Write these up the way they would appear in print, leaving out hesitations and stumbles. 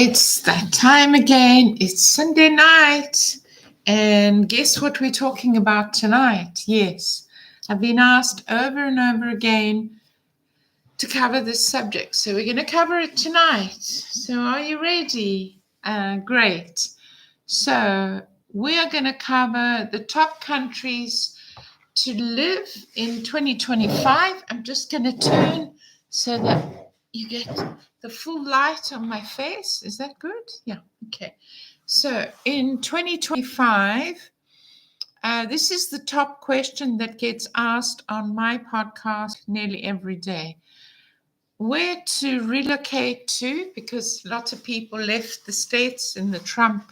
It's that time again. It's Sunday night. And guess what we're talking about tonight? Yes, I've been asked over and over again to cover this subject. So we're going to cover it tonight. So are you ready? Great. So we are going to cover the top countries to live in 2025. I'm just going to turn so that you get the full light on my face. Is that good? Yeah. Okay. So in 2025, this is the top question that gets asked on my podcast nearly every day. Where to relocate to? Because lots of people left the States in the Trump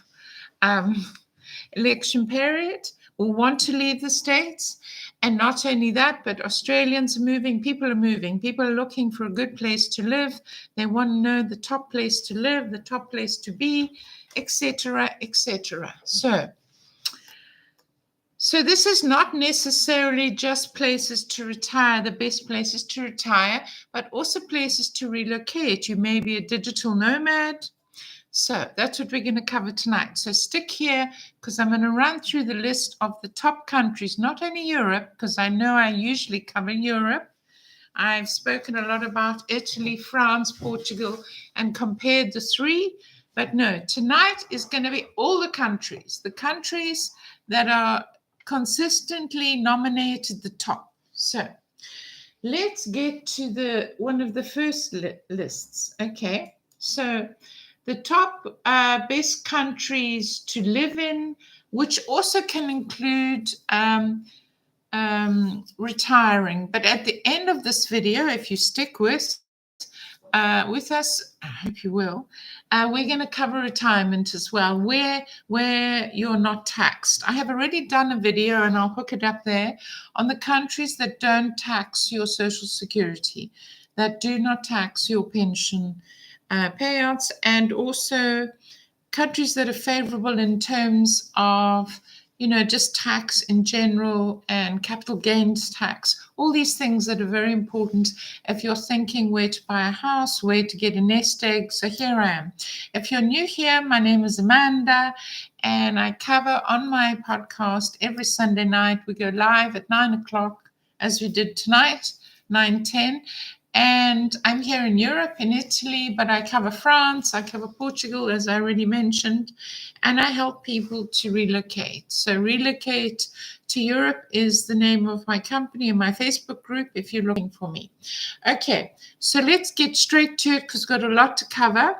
election period or want to leave the States. And not only that, but Australians are moving, people are looking for a good place to live. They want to know the top place to live, the top place to be, etc., etc. So this is not necessarily just places to retire, the best places to retire, but also places to relocate. You may be a digital nomad. So that's what we're going to cover tonight. So stick here because I'm going to run through the list of the top countries, not only Europe, because I know I usually cover Europe. I've spoken a lot about Italy, France, Portugal, and compared the three. But no, tonight is going to be all the countries that are consistently nominated the top. So let's get to one of the first lists. Okay, so the top best countries to live in, which also can include retiring. But at the end of this video, if you stick with us, I hope you will, we're going to cover retirement as well, where you're not taxed. I have already done a video, and I'll hook it up there, on the countries that don't tax your Social Security, that do not tax your pension payouts, and also countries that are favorable in terms of, just tax in general and capital gains tax, all these things that are very important if you're thinking where to buy a house, where to get a nest egg. So here I am. If you're new here, my name is Amanda, and I cover on my podcast every Sunday night. We go live at 9 o'clock, as we did tonight, 9:10. And I'm here in Europe, in Italy, but I cover France, I cover Portugal, as I already mentioned, and I help people to relocate. So Relocate to Europe is the name of my company and my Facebook group if you're looking for me. Okay, so let's get straight to it because we've got a lot to cover.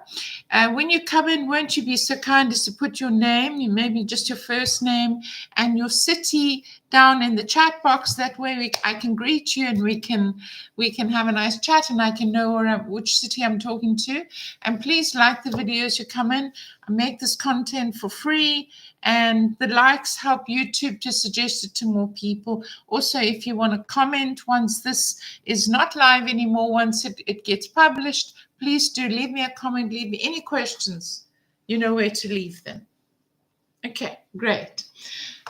When you come in, won't you be so kind as to put your name, maybe just your first name and your city down in the chat box. That way I can greet you and we can have a nice chat and I can know which city I'm talking to. And please like the videos you come in. I make this content for free, and the likes help YouTube to suggest it to more people. Also, if you want to comment once this is not live anymore, once it gets published, please do leave me a comment, leave me any questions. You know where to leave them. Okay, great.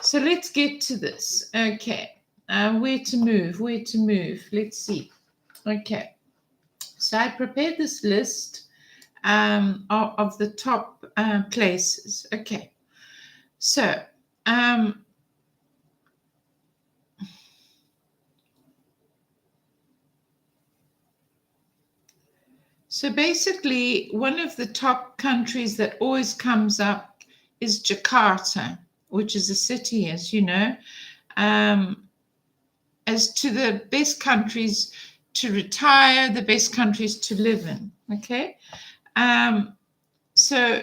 So let's get to this. Okay, where to move? Let's see. Okay, so I prepared this list of the top places. Okay, so basically, one of the top countries that always comes up is Jakarta, which is a city, as you know, as to the best countries to retire, the best countries to live in. Okay, so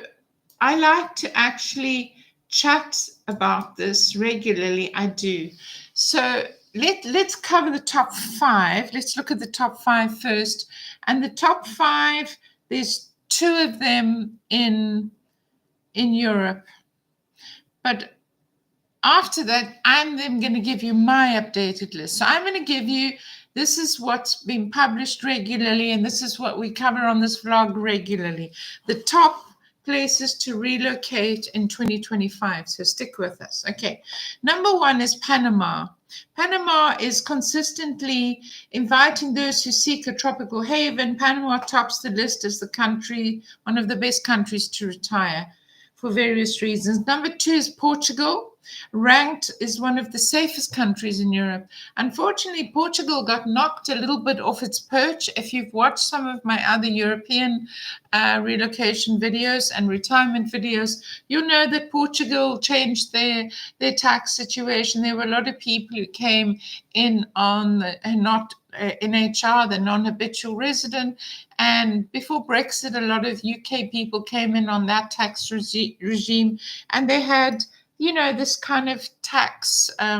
I like to actually chat about this regularly. I do. So let's cover the top 5. Let's look at the top 5 first. And the top 5, there's 2 of them in Europe. But after that, I'm then going to give you my updated list. So I'm going to give you, this is what's been published regularly, and this is what we cover on this vlog regularly. The top places to relocate in 2025. So stick with us. Okay. Number one is Panama. Panama is consistently inviting those who seek a tropical haven. Panama tops the list as the country, one of the best countries to retire for various reasons. Number two is Portugal, ranked as one of the safest countries in Europe. Unfortunately, Portugal got knocked a little bit off its perch. If you've watched some of my other European relocation videos and retirement videos, you'll know that Portugal changed their tax situation. There were a lot of people who came in on not NHR, the non-habitual resident, and before Brexit, a lot of UK people came in on that tax regime, and they had, you know, this kind of tax. They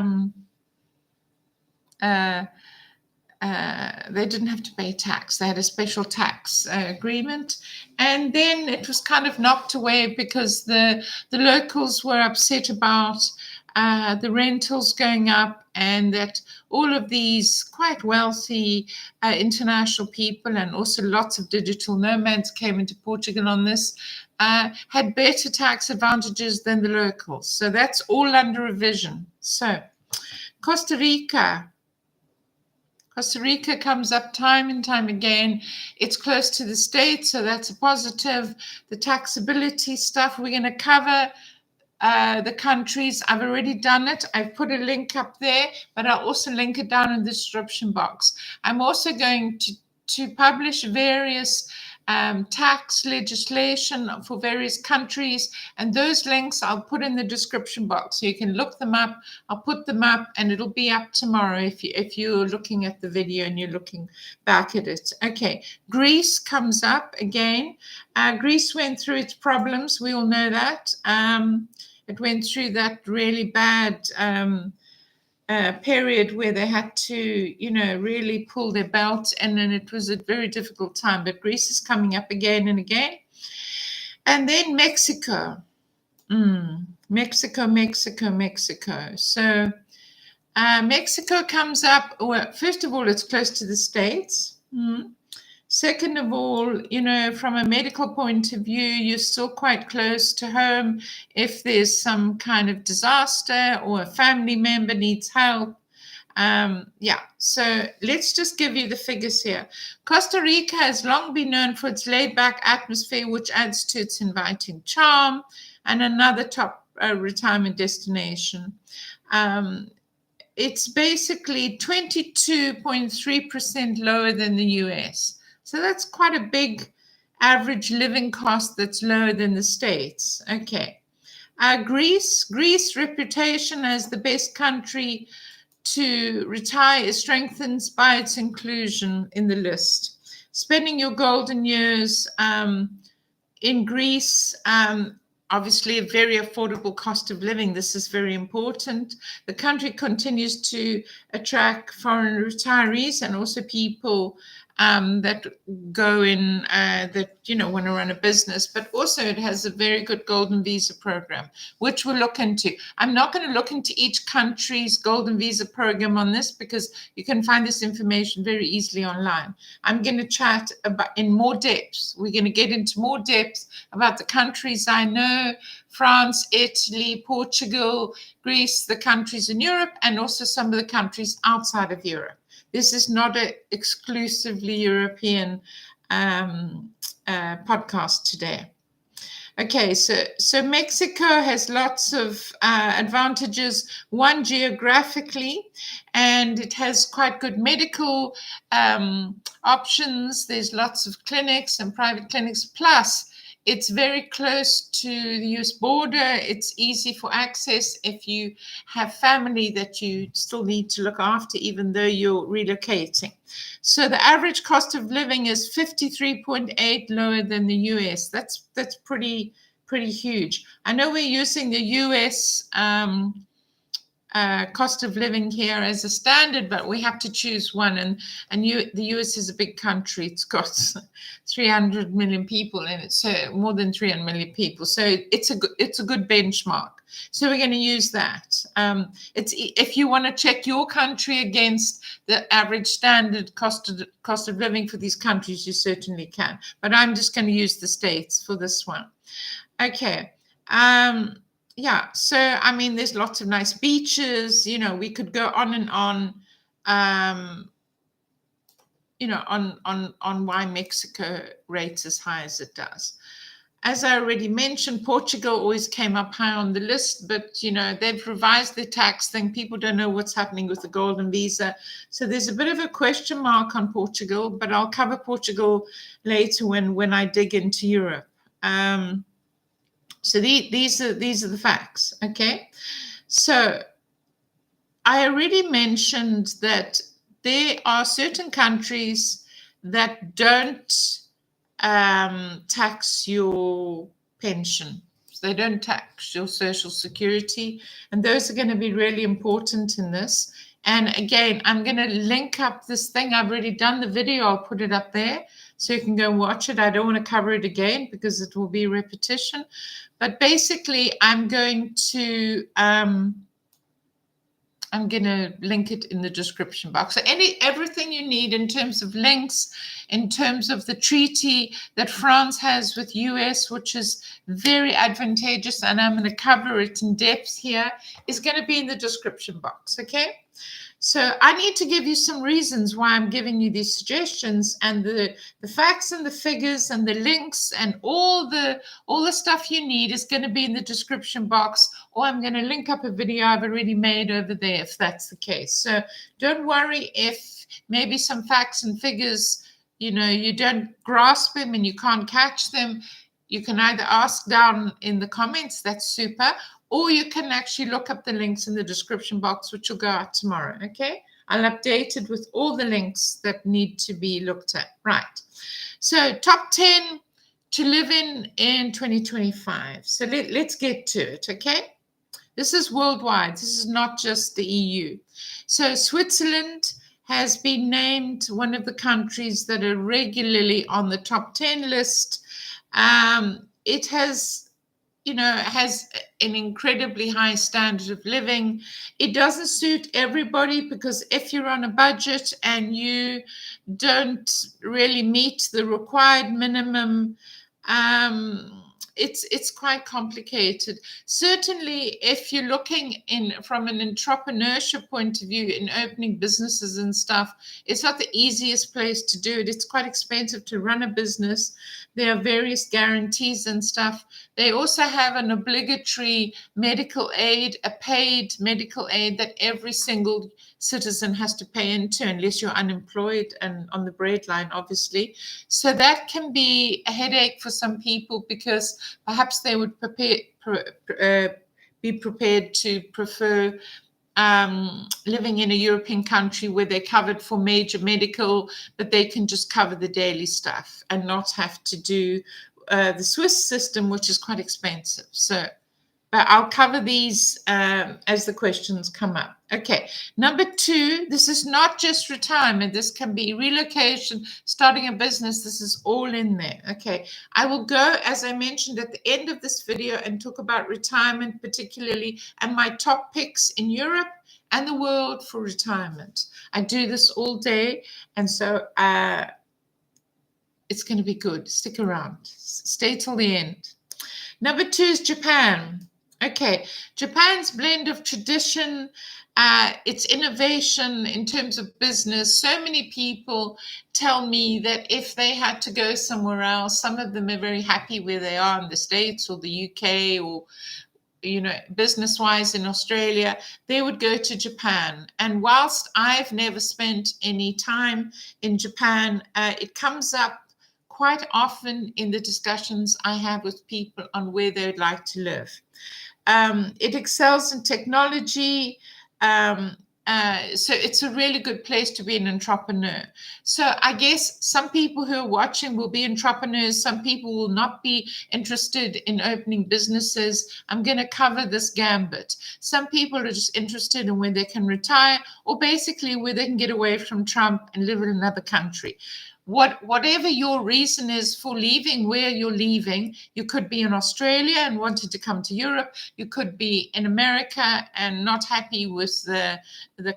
didn't have to pay tax. They had a special tax agreement. And then it was kind of knocked away because the locals were upset about the rentals going up, and that all of these quite wealthy international people and also lots of digital nomads came into Portugal on this, had better tax advantages than the locals. So that's all under revision. So Costa Rica. Costa Rica comes up time and time again. It's close to the States, so that's a positive. The taxability stuff, we're going to cover the countries. I've already done it. I've put a link up there, but I'll also link it down in the description box. I'm also going to publish various tax legislation for various countries, and those links I'll put in the description box so you can look them up. I'll put them up and it'll be up tomorrow if you're looking at the video and you're looking back at it. Okay, Greece comes up again. Greece went through its problems, we all know that. It went through that really bad period where they had to, you know, really pull their belt, and then it was a very difficult time. But Greece is coming up again and again. And then Mexico. Mexico. So Mexico comes up. Well, first of all, it's close to the States. Second of all, you know, from a medical point of view, you're still quite close to home if there's some kind of disaster or a family member needs help. Yeah, so let's just give you the figures here. Costa Rica has long been known for its laid-back atmosphere, which adds to its inviting charm, and another top retirement destination. It's basically 22.3% lower than the US. So that's quite a big average living cost that's lower than the States. Okay. Greece reputation as the best country to retire is strengthened by its inclusion in the list. Spending your golden years in Greece, obviously a very affordable cost of living. This is very important. The country continues to attract foreign retirees and also people that go in that, you know, want to run a business, but also it has a very good golden visa program, which we'll look into. I'm not going to look into each country's golden visa program on this because you can find this information very easily online. I'm going to chat about in more depth. We're going to get into more depth about the countries I know: France, Italy, Portugal, Greece, the countries in Europe, and also some of the countries outside of Europe. This is not an exclusively European podcast today. Okay, so Mexico has lots of advantages. One, geographically, and it has quite good medical options. There's lots of clinics and private clinics. Plus, it's very close to the US border. It's easy for access if you have family that you still need to look after, even though you're relocating. So the average cost of living is 53.8 lower than the US. That's pretty huge. I know we're using the US cost of living here as a standard, but we have to choose one. And the US is a big country. It's got 300 million people in it, so more than 300 million people. So it's a good benchmark. So we're going to use that. It's if you want to check your country against the average standard cost of living for these countries, you certainly can. But I'm just going to use the States for this one. Okay. Yeah, so I mean, there's lots of nice beaches. We could go on and on. On why Mexico rates as high as it does. As I already mentioned, Portugal always came up high on the list, but they've revised the tax thing. People don't know what's happening with the golden visa, so there's a bit of a question mark on Portugal. But I'll cover Portugal later when I dig into Europe. So these are the facts, okay? So I already mentioned that there are certain countries that don't tax your pension. They don't tax your social security, and those are going to be really important in this. And again, I'm going to link up this thing. I've already done the video. I'll put it up there so you can go and watch it. I don't want to cover it again because it will be repetition. But basically, I'm going to link it in the description box. So everything you need in terms of links, in terms of the treaty that France has with US, which is very advantageous, and I'm going to cover it in depth here, is going to be in the description box, okay? So I need to give you some reasons why I'm giving you these suggestions, and the facts and the figures and the links and all the stuff you need is going to be in the description box, or I'm going to link up a video I've already made over there if that's the case. So don't worry if maybe some facts and figures, you don't grasp them and you can't catch them. You can either ask down in the comments, that's super, or you can actually look up the links in the description box, which will go out tomorrow, okay? I'll update it with all the links that need to be looked at. Right. So top 10 to live in 2025. So let's get to it, okay? This is worldwide. This is not just the EU. So Switzerland has been named one of the countries that are regularly on the top 10 list. It has an incredibly high standard of living. It doesn't suit everybody because if you're on a budget and you don't really meet the required minimum, it's quite complicated. Certainly, if you're looking from an entrepreneurship point of view in opening businesses and stuff, it's not the easiest place to do it. It's quite expensive to run a business. There are various guarantees and stuff. They also have an obligatory medical aid, a paid medical aid that every single citizen has to pay into unless you're unemployed and on the breadline, obviously. So that can be a headache for some people because perhaps they would be prepared to prefer living in a European country where they're covered for major medical, but they can just cover the daily stuff and not have to do the Swiss system, which is quite expensive. So, but I'll cover these as the questions come up. Okay, number 2, this is not just retirement. This can be relocation, starting a business. This is all in there. Okay, I will go, as I mentioned at the end of this video, and talk about retirement particularly and my top picks in Europe and the world for retirement. I do this all day, and so it's going to be good. Stick around. Stay till the end. Number 2 is Japan. Okay, Japan's blend of tradition, its innovation in terms of business. So many people tell me that if they had to go somewhere else, some of them are very happy where they are in the States or the UK or business-wise in Australia, they would go to Japan. And whilst I've never spent any time in Japan, it comes up quite often in the discussions I have with people on where they would like to live. It excels in technology. So it's a really good place to be an entrepreneur. So I guess some people who are watching will be entrepreneurs. Some people will not be interested in opening businesses. I'm going to cover this gambit. Some people are just interested in where they can retire, or basically where they can get away from Trump and live in another country. Whatever your reason is for leaving where you're leaving, you could be in Australia and wanted to come to Europe. You could be in America and not happy with the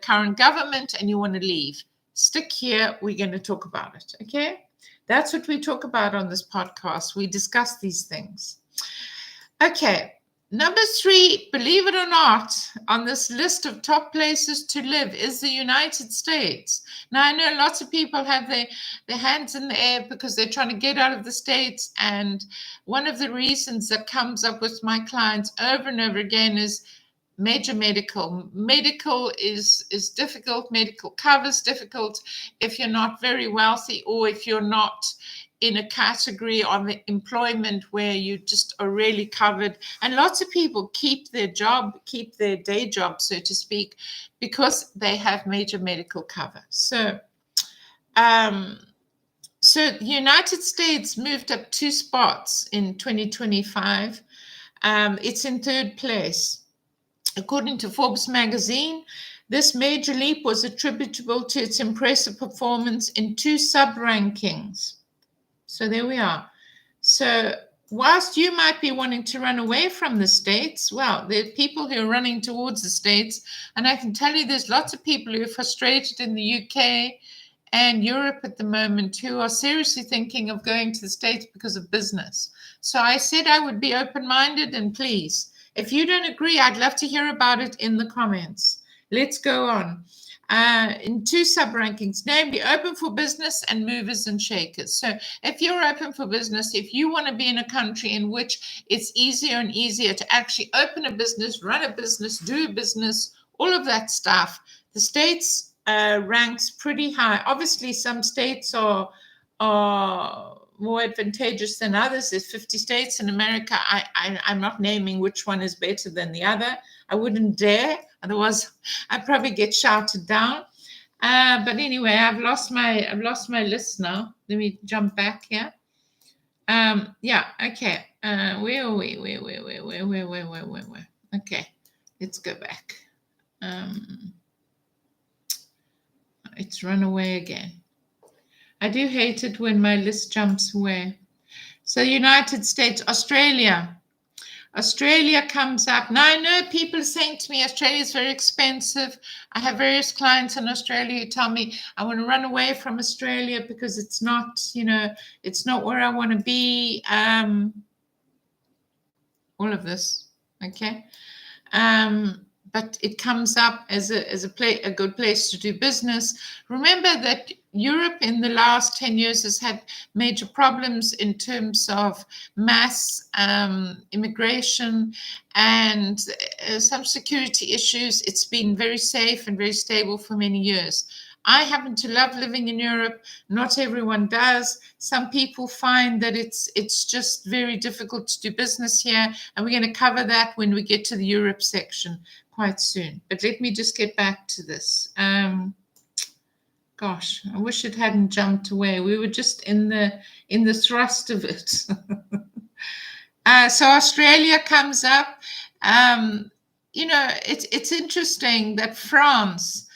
current government and you want to leave. Stick here. We're going to talk about it. Okay. That's what we talk about on this podcast. We discuss these things. Okay. Number 3, believe it or not, on this list of top places to live is the United States. Now, I know lots of people have their hands in the air because they're trying to get out of the States. And one of the reasons that comes up with my clients over and over again is major medical. Medical is difficult. Medical cover is difficult if you're not very wealthy, or if you're not in a category of employment where you just are really covered. And lots of people keep their day job, so to speak, because they have major medical cover. So the United States moved up 2 spots in 2025. It's in 3rd place. According to Forbes magazine, this major leap was attributable to its impressive performance in 2 sub-rankings. So there we are. So whilst you might be wanting to run away from the States, well, there are people who are running towards the States. And I can tell you there's lots of people who are frustrated in the UK and Europe at the moment who are seriously thinking of going to the States because of business. So I said I would be open-minded, and please, if you don't agree, I'd love to hear about it in the comments. Let's go on. In 2 sub-rankings, namely open for business and movers and shakers. So if you're open for business, if you want to be in a country in which it's easier and easier to actually open a business, run a business, do a business, all of that stuff, the States ranks pretty high. Obviously, some states are more advantageous than others. There's 50 states in America. I'm not naming which one is better than the other. I wouldn't dare. Otherwise, I'd probably get shouted down. But anyway, I've lost my list now. Let me jump back here. Yeah. Okay. Where are we? Where? Okay. Let's go back. It's run away again. I do hate it when my list jumps away. So United States, Australia comes up. Now, I know people are saying to me, Australia is very expensive. I have various clients in Australia who tell me I want to run away from Australia because it's not, it's not where I want to be. All of this, okay? But it comes up as a good place to do business. Remember that Europe in the last 10 years has had major problems in terms of mass immigration and some security issues. It's been very safe and very stable for many years. I happen to love living in Europe. Not everyone does. Some people find that it's just very difficult to do business here. And we're going to cover that when we get to the Europe section quite soon. But let me just get back to this. Gosh, I wish it hadn't jumped away. We were just in the thrust of it. So Australia comes up. It's interesting that France,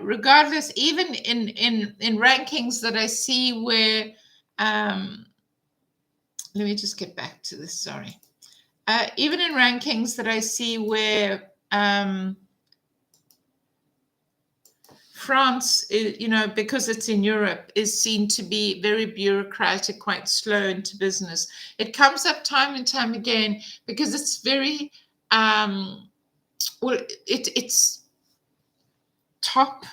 regardless, even in rankings that I see where, let me just get back to this, sorry. Even in rankings that I see where France, because it's in Europe, is seen to be very bureaucratic, quite slow into business. It comes up time and time again because it's very, it's top,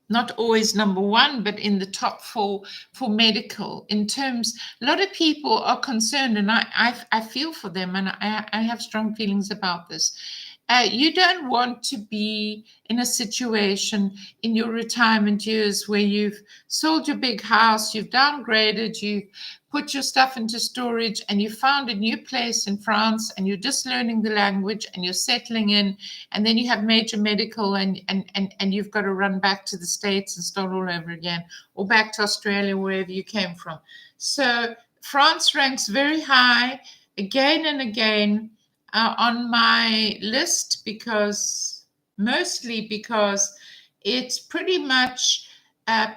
not always number 1, but in the top for medical. In terms, a lot of people are concerned, and I feel for them, and I have strong feelings about this. You don't want to be in a situation in your retirement years where you've sold your big house, you've downgraded, you put your stuff into storage, and you found a new place in France, and you're just learning the language and you're settling in, and then you have major medical and you've got to run back to the States and start all over again, or back to Australia, wherever you came from. So France ranks very high again and again on my list, mostly because it's pretty much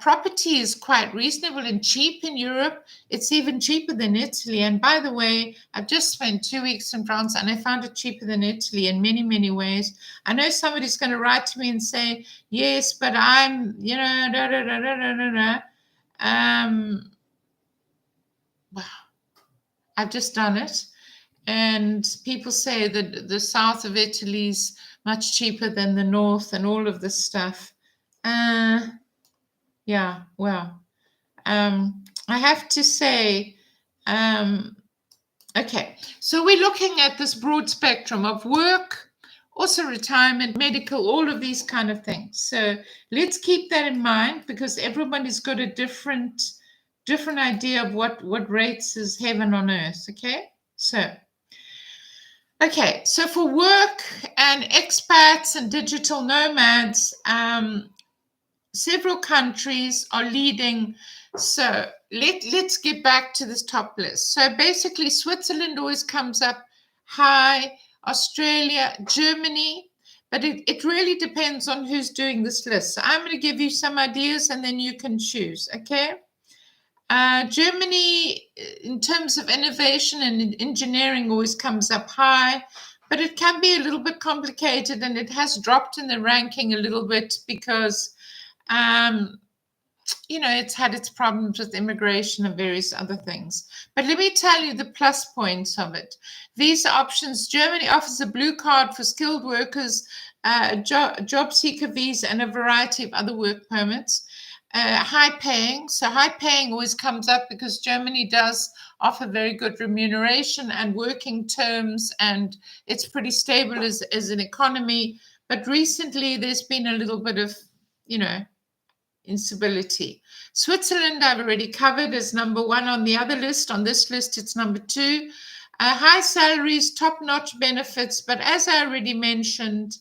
property is quite reasonable and cheap in Europe. It's even cheaper than Italy. And by the way, I've just spent 2 weeks in France and I found it cheaper than Italy in many, many ways. I know somebody's going to write to me and say, yes, but I'm, wow, I've just done it. And people say that the south of Italy's much cheaper than the north and all of this stuff. Yeah, well, I have to say, okay, so we're looking at this broad spectrum of work, also retirement, medical, all of these kind of things. So let's keep that in mind, because everybody's got a different idea of what rates is heaven on earth. Okay, so for work and expats and digital nomads, several countries are leading. So let's get back to this top list. So basically, Switzerland always comes up high, Australia, Germany, but it really depends on who's doing this list. So I'm going to give you some ideas and then you can choose, okay? Germany, in terms of innovation and engineering, always comes up high, but it can be a little bit complicated, and it has dropped in the ranking a little bit because, it's had its problems with immigration and various other things. But let me tell you the plus points of it. Visa options: Germany offers a blue card for skilled workers, job seeker visa, and a variety of other work permits. High paying. So high paying always comes up because Germany does offer very good remuneration and working terms, and it's pretty stable as an economy. But recently there's been a little bit of, instability. Switzerland, I've already covered as number one on the other list. On this list, it's number two. High salaries, top-notch benefits. But as I already mentioned,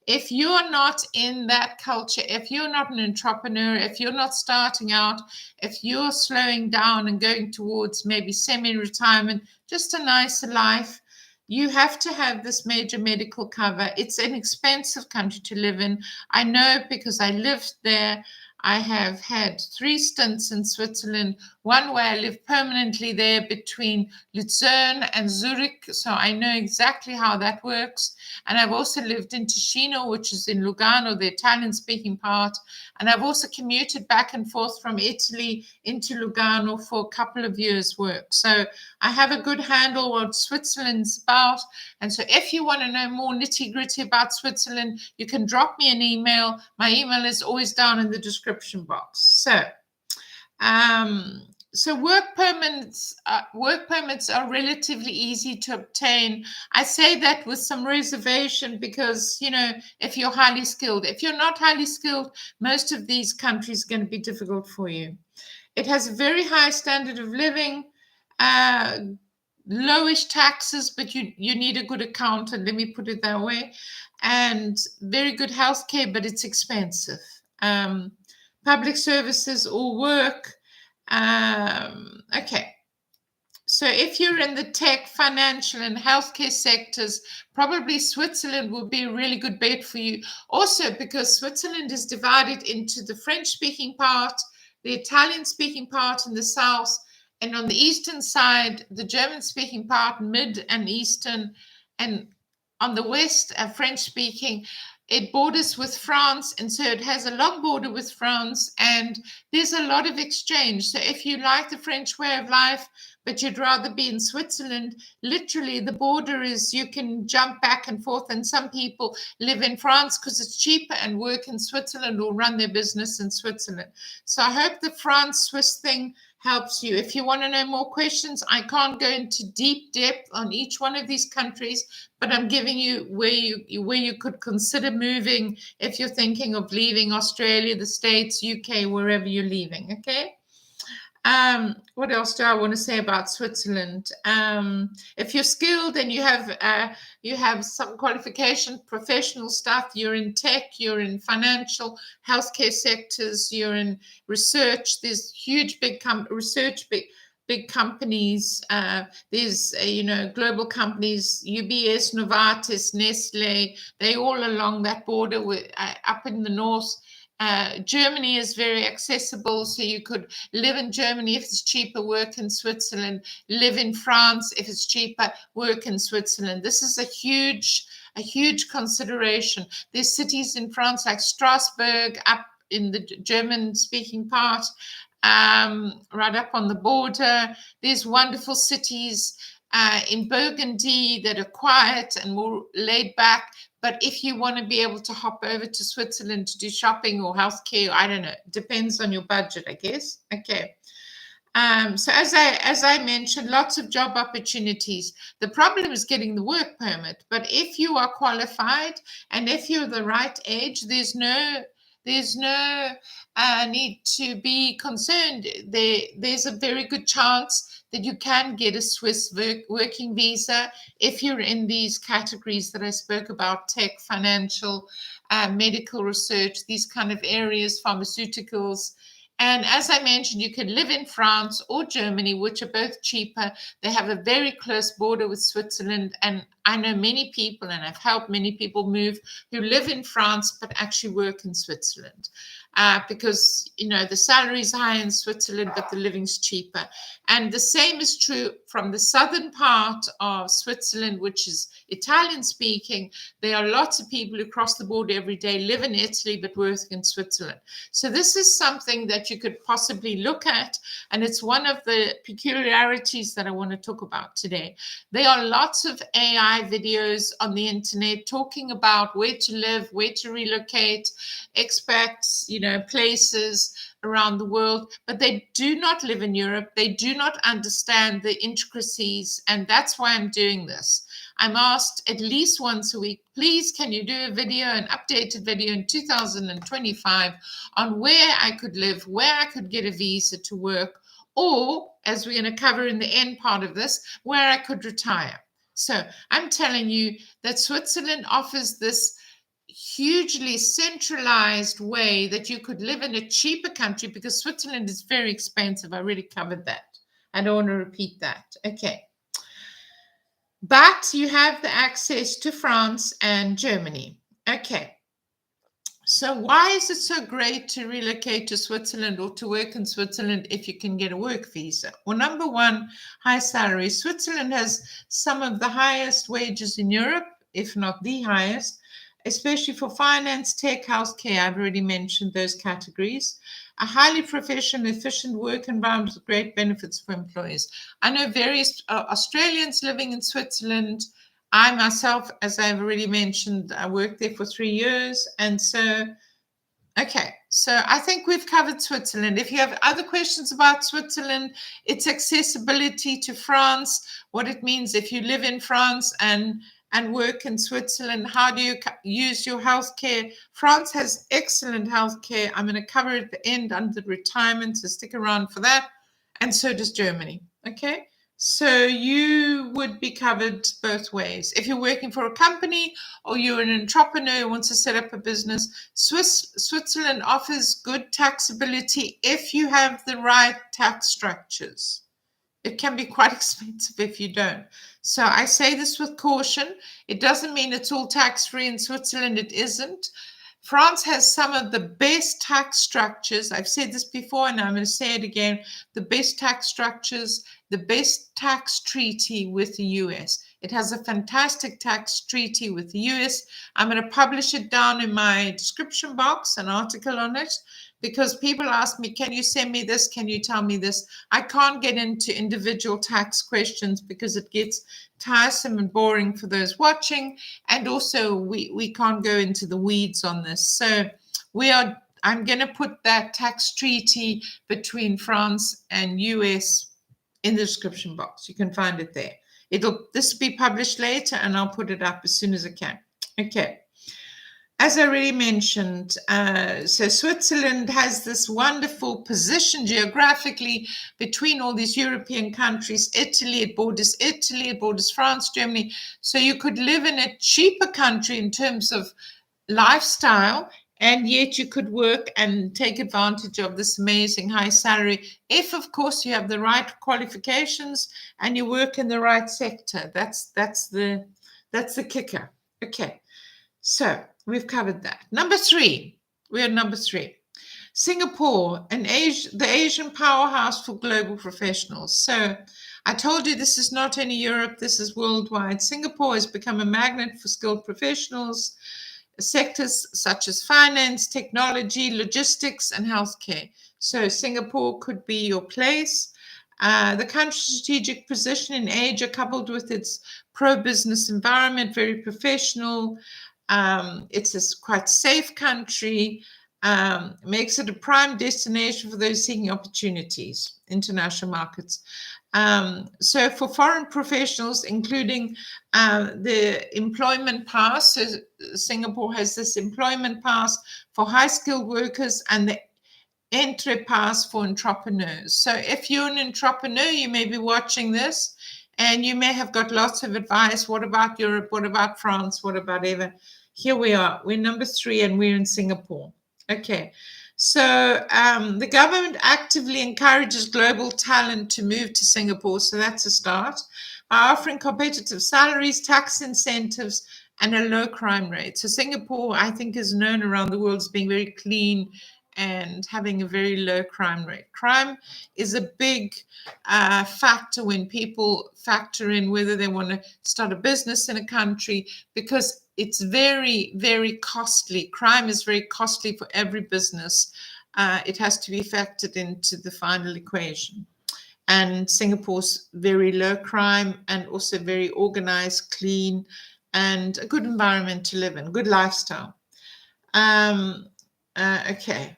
if you're not in that culture, if you're not an entrepreneur, if you're not starting out, if you're slowing down and going towards maybe semi-retirement, just a nicer life, you have to have this major medical cover. It's an expensive country to live in. I know because I lived there. I have had 3 stints in Switzerland, one where I lived permanently there between Lucerne and Zurich, so I know exactly how that works. And I've also lived in Ticino, which is in Lugano, the Italian-speaking part. And I've also commuted back and forth from Italy into Lugano for a couple of years' work. So I have a good handle what Switzerland's about. And so if you want to know more nitty-gritty about Switzerland, you can drop me an email. My email is always down in the description box. So work permits are relatively easy to obtain. I say that with some reservation because, if you're highly skilled. If you're not highly skilled, most of these countries are going to be difficult for you. It has a very high standard of living, lowish taxes, but you need a good accountant, let me put it that way, and very good healthcare, but it's expensive. Public services all work. Okay. So if you're in the tech, financial, and healthcare sectors, probably Switzerland will be a really good bet for you. Also, because Switzerland is divided into the French-speaking part, the Italian-speaking part in the south, and on the eastern side, the German-speaking part, mid and eastern, and on the west, French-speaking. It borders with France, and so it has a long border with France, and there's a lot of exchange. So if you like the French way of life, but you'd rather be in Switzerland, literally the border is, you can jump back and forth, and some people live in France because it's cheaper and work in Switzerland or run their business in Switzerland. So I hope the France-Swiss thing helps you. If you want to know more questions, I can't go into deep depth on each one of these countries, but I'm giving you where you could consider moving if you're thinking of leaving Australia, the States, UK, wherever you're leaving. Okay. What else do I want to say about Switzerland? If you're skilled and you have some qualification, professional stuff, you're in tech, you're in financial, healthcare sectors, you're in research. There's huge, big big companies. There's global companies, UBS, Novartis, Nestle. They all along that border up in the north. Germany is very accessible, so you could live in Germany if it's cheaper, work in Switzerland, live in France if it's cheaper, work in Switzerland. This is a huge consideration. There's cities in France like Strasbourg, up in the German-speaking part, right up on the border. There's wonderful cities in Burgundy that are quiet and more laid back. But if you want to be able to hop over to Switzerland to do shopping or healthcare, I don't know, depends on your budget, I guess. Okay. So as I mentioned, lots of job opportunities. The problem is getting the work permit. But if you are qualified and if you're the right age, there's no need to be concerned. There's a very good chance that you can get a Swiss working visa if you're in these categories that I spoke about: tech, financial, medical research, these kind of areas, pharmaceuticals. And as I mentioned, you can live in France or Germany, which are both cheaper. They have a very close border with Switzerland. And I know many people, and I've helped many people move, who live in France but actually work in Switzerland. Because, the salary is high in Switzerland, but the living's cheaper. And the same is true from the southern part of Switzerland, which is Italian speaking. There are lots of people who cross the border every day, live in Italy, but work in Switzerland. So this is something that you could possibly look at. And it's one of the peculiarities that I want to talk about today. There are lots of AI videos on the internet talking about where to live, where to relocate, expats, places around the world, but they do not live in Europe. They do not understand the intricacies, and that's why I'm doing this. I'm asked at least once a week, please, can you do a video, an updated video in 2025 on where I could live, where I could get a visa to work, or, as we're going to cover in the end part of this, where I could retire. So I'm telling you that Switzerland offers this hugely centralized way that you could live in a cheaper country, because Switzerland is very expensive. I already covered that. I don't want to repeat that. Okay. But you have the access to France and Germany. Okay. So why is it so great to relocate to Switzerland or to work in Switzerland if you can get a work visa? Well, number one, high salary. Switzerland has some of the highest wages in Europe, if not the highest, especially for finance, tech, healthcare. I've already mentioned those categories. A highly professional, efficient work environment with great benefits for employees. I know various Australians living in Switzerland. I myself, as I've already mentioned, I worked there for 3 years. And so, okay, so I think we've covered Switzerland. If you have other questions about Switzerland, its accessibility to France, what it means if you live in France and work in Switzerland, how do you use your healthcare? France has excellent healthcare. I'm going to cover it at the end under retirement, so stick around for that. And so does Germany. Okay, so you would be covered both ways. If you're working for a company or you're an entrepreneur who wants to set up a business, Switzerland offers good taxability if you have the right tax structures. It can be quite expensive if you don't. So I say this with caution. It doesn't mean it's all tax-free in Switzerland. It isn't. France has some of the best tax structures. I've said this before, and I'm going to say it again. The best tax structures, the best tax treaty with the US. It has a fantastic tax treaty with the US. I'm going to publish it down in my description box, an article on it, because people ask me, can you send me this? Can you tell me this? I can't get into individual tax questions because it gets tiresome and boring for those watching. And also we can't go into the weeds on this. So I'm going to put that tax treaty between France and US in the description box. You can find it there. This will be published later, and I'll put it up as soon as I can. Okay. As I already mentioned, so Switzerland has this wonderful position geographically between all these European countries. It borders France, Germany. So you could live in a cheaper country in terms of lifestyle, and yet you could work and take advantage of this amazing high salary if, of course, you have the right qualifications and you work in the right sector. That's the kicker. Okay, so we've covered that. Number 3, we're at number 3. Singapore, the Asian powerhouse for global professionals. So I told you this is not only Europe, this is worldwide. Singapore has become a magnet for skilled professionals, sectors such as finance, technology, logistics, and healthcare. So Singapore could be your place. The country's strategic position in Asia, coupled with its pro-business environment, very professional. It's a quite safe country, makes it a prime destination for those seeking opportunities, international markets. So for foreign professionals, including the employment pass, so Singapore has this employment pass for high-skilled workers and the entry pass for entrepreneurs. So if you're an entrepreneur, you may be watching this and you may have got lots of advice. What about Europe? What about France? What about ever? Here we are. We're number 3 and we're in Singapore. Okay. So the government actively encourages global talent to move to Singapore. So that's a start by offering competitive salaries, tax incentives, and a low crime rate. So Singapore, I think, is known around the world as being very clean and having a very low crime rate. Crime is a big factor when people factor in whether they want to start a business in a country, because it's very, very costly. Crime is very costly for every business. It has to be factored into the final equation. And Singapore's very low crime and also very organized, clean, and a good environment to live in, good lifestyle. Okay.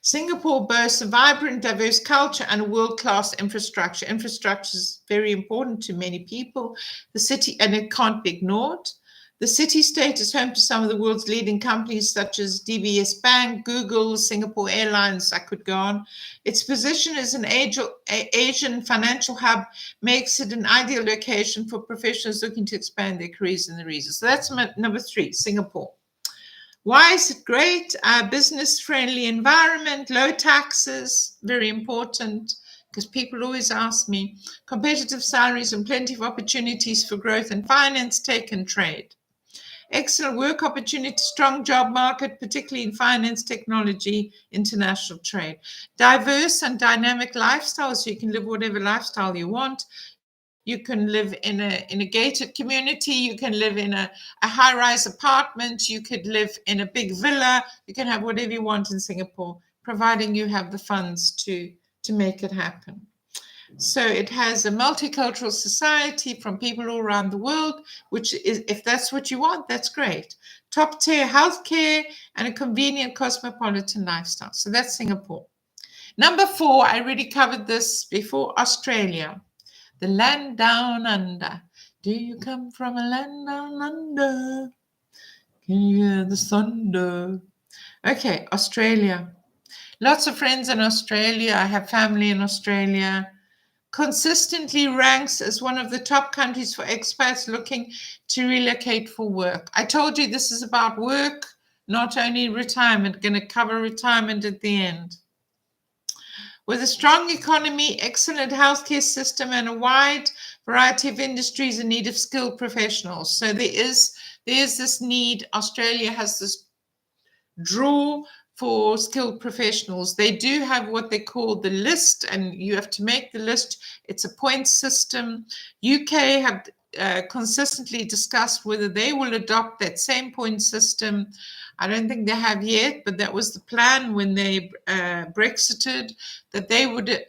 Singapore boasts a vibrant, diverse culture and a world-class infrastructure. Infrastructure is very important to many people. The city, and it can't be ignored. The city-state is home to some of the world's leading companies such as DBS Bank, Google, Singapore Airlines, I could go on. Its position as an Asian financial hub makes it an ideal location for professionals looking to expand their careers in the region. So that's number 3, Singapore. Why is it great? Business-friendly environment, low taxes, very important, because people always ask me. Competitive salaries and plenty of opportunities for growth in finance, tech, and trade. Excellent work opportunity, strong job market, particularly in finance, technology, international trade. Diverse and dynamic lifestyle, so you can live whatever lifestyle you want. You can live in a gated community. You can live in a high-rise apartment. You could live in a big villa. You can have whatever you want in Singapore, providing you have the funds to make it happen. So it has a multicultural society from people all around the world, which is, if that's what you want, that's great. Top-tier healthcare and a convenient cosmopolitan lifestyle. So that's Singapore. Number 4, I already covered this before, Australia. The land down under. Do you come from a land down under? Can you hear the thunder? Okay, Australia. Lots of friends in Australia. I have family in Australia. Consistently ranks as one of the top countries for expats looking to relocate for work. I told you this is about work, not only retirement. Going to cover retirement at the end. With a strong economy, excellent healthcare system, and a wide variety of industries in need of skilled professionals. So there is this need. Australia has this draw for skilled professionals. They do have what they call the list, and you have to make the list. It's a point system. UK have consistently discussed whether they will adopt that same point system. I don't think they have yet, but that was the plan when they Brexited, that they would